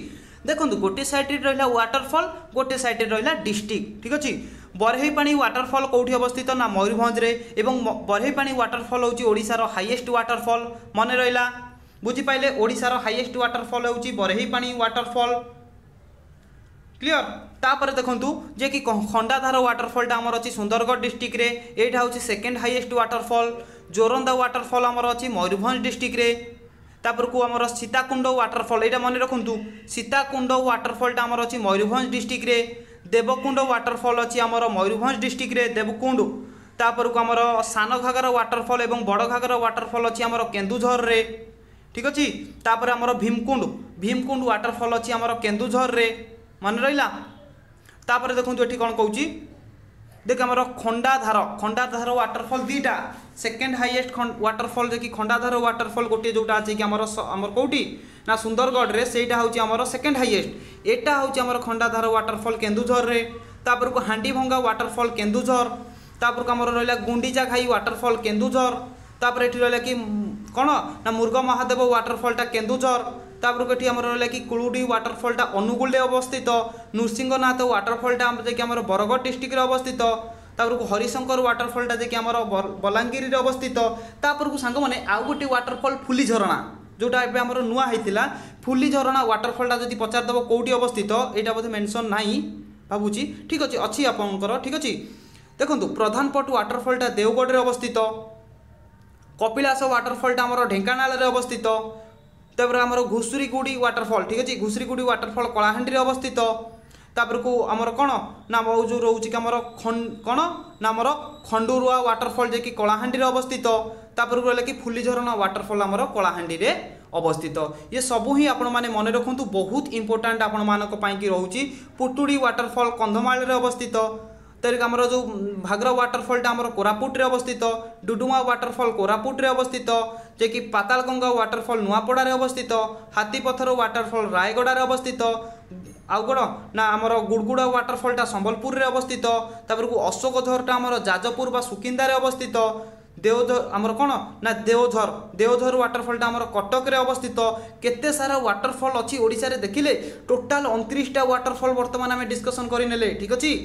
देखो गोटे साइड रे रहला वाटरफॉल गोटे साइड रे रहला डिस्ट्रिक्ट ठीक अछि। बरहेपाणी वाटरफॉल कौटी अवस्थित ना मयूरभंज रे एवं बरहेपाणी वाटरफॉल होछि ओडिसा रो हाईएस्ट वाटरफॉल मन रहिला बुझीपारे ओडिशार हाईएस्ट वाटरफॉल होची बरहेपाणी वाटरफॉल क्लियर। तापर देखंतु जे कि खंडाधार वाटरफॉलटा आमर अछि सुंदरगढ़ डिस्ट्रिक्ट रे एटा होची सेकंड हाईएस्ट वाटरफॉल। जोरंदा वाटरफॉल आमर अछि मयूरभंज डिस्ट्रिक्ट रे। तापर को आमर सीताकुंड वाटरफॉल एटा मन रखंतु सीताकुंड वाटरफॉलटा आमर अछि मयूरभंज डिस्ट्रिक्ट रे। देवकुंड वाटरफॉल अछि आमर मयूरभंज डिस्ट्रिक्ट रे देवकुंड। तापर को आमर सान घागर वाटरफॉल एवं बड़ घागर वाटरफॉल अछि आमर केन्दुझर रे ठीक अच्छे। तापर आमर भीमकुंड वाटरफॉल अच्छी आमर केन्दुझर रे मन रहा। तापर देखो ये कौन कौच देख आमर Khandadhar waterfall दीटा second highest waterfall जे कि खंडाधार वाटरफॉल गोटे जोटा अच्छे कि आमर कौटी ना सुंदरगढ़ रे सेटा हूँ आमर सेकेंड हाईएस्ट एटा हूँ आमर खंडाधार वाटरफॉल केन्दुझर रे। तापर को हांडीभंगा वाटरफॉल केन्दुझर। तापर को आमर रहा गुंडीचा घाई वाटरफॉल केन्दुझर। तापर एठी रहला कि कौन ना मुर्ग महादेव वाटरफॉलटा केन्दुझर। तापर एठी हमर रहला कि कुलुडी वाटरफॉलटा अनुगुल अवस्थित। नृसिंहनाथ वाटरफॉलटा जे कि हमर बरगढ़ डिस्ट्रिक्ट रे अवस्थित। तापर को हरिशंकर वाटरफॉलटा जे कि हमर बलांगीर रे अवस्थित। तापर को सांग माने आउ गोटे वाटरफॉल फुली झरणा जोटा एबे हमर नुआ हेतिला फुली झरणा वाटरफॉलटा जदि पचार दबो कोउटी अवस्थित एटा बोधे मेंशन नाही भाबुची ठीक अछि आपनकर ठीक अछि। देखो प्रधानपट वाटरफॉलटा देवगढ़ अवस्थित, कपिलास वाटरफॉलटा आमर ढेंकानाल अवस्थित, तापर आमर घुसुरीगुड़ी वाटरफॉल ठीक अच्छे घुसुरीगुड़ी वाटरफॉल कलाहांडी अवस्थित, तापर को आमर कौन ना जो रोचे कि आमर कौन ना आमर खंडुरुआ वाटरफॉल जे कि कलाहांडी अवस्थित, तापर को कि फुलीझरणा वाटरफॉल आमर कलाहांडी अवस्थित। ये सबू ही आपण मैंने मन रखु बहुत इंपोर्टाट आपण मानक कि रोचे। पुटुड़ी वाटरफॉल कंधमाल अवस्थित, तरीक आमर जो भाग्र वाटरफॉलटा आमर कोरापुट अवस्थित, डुडुमा वाटरफॉल कोरापुट अवस्थित, जे कि पातालगंगा वाटरफॉल नुआपड़ा अवस्थित, हाथीपथर वाटरफॉल रायगड़ा अवस्थित, आउ कौन ना आमर गुड़गुड़ा वाटरफॉलटा संबलपुर अवस्थित, तापर को अशोकधरटा आमर जाजपुर बा सुकिंदार अवस्थित, देवधर आमर कौन ना देवधर वाटरफॉलटा आमर कटक अवस्थित। केते सारा वाटरफॉल अच्छी ओडिशा रे देखिले टोटाल 29टा वाटरफॉल वर्तमान आम डिस्कसन करने ठीक अच्छे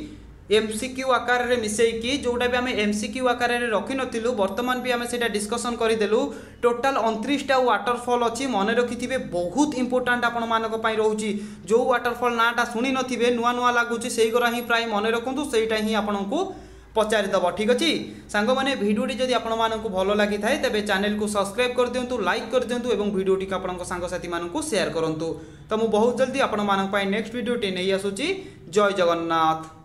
एमसीक्यू आकार रे मिसेकी जोटा भी आम एमसीक्यू आकार रे रखी नथिलु वर्तमान भी आम सेटा डिस्कसन करदेलु। टोटाल 29टा वाटरफॉल अच्छी मन रखिथिबे बहुत इंपोर्टाट आपण मानक पई रहउची। जो वाटरफॉल नाटा सुनी नथिबे नुआ नुआ लागुची सेही गरा ही प्राय मन रखंतु सेटा ही आपनकु पचारिदेव ठीक अच्छे सांग मैंने भिडियोटी जदि आपण मानकु भल लगी थाए तेबे चैनल को सब्सक्राइब कर दियंतु लाइक कर दियंतु एवं भिडियोटी को आपन सांगसाथी मानकु शेयर करंतु। तो मु बहुत जल्दी आपण मानक पई नेक्स्ट भिडियोटी नै आसुची। जय जगन्नाथ।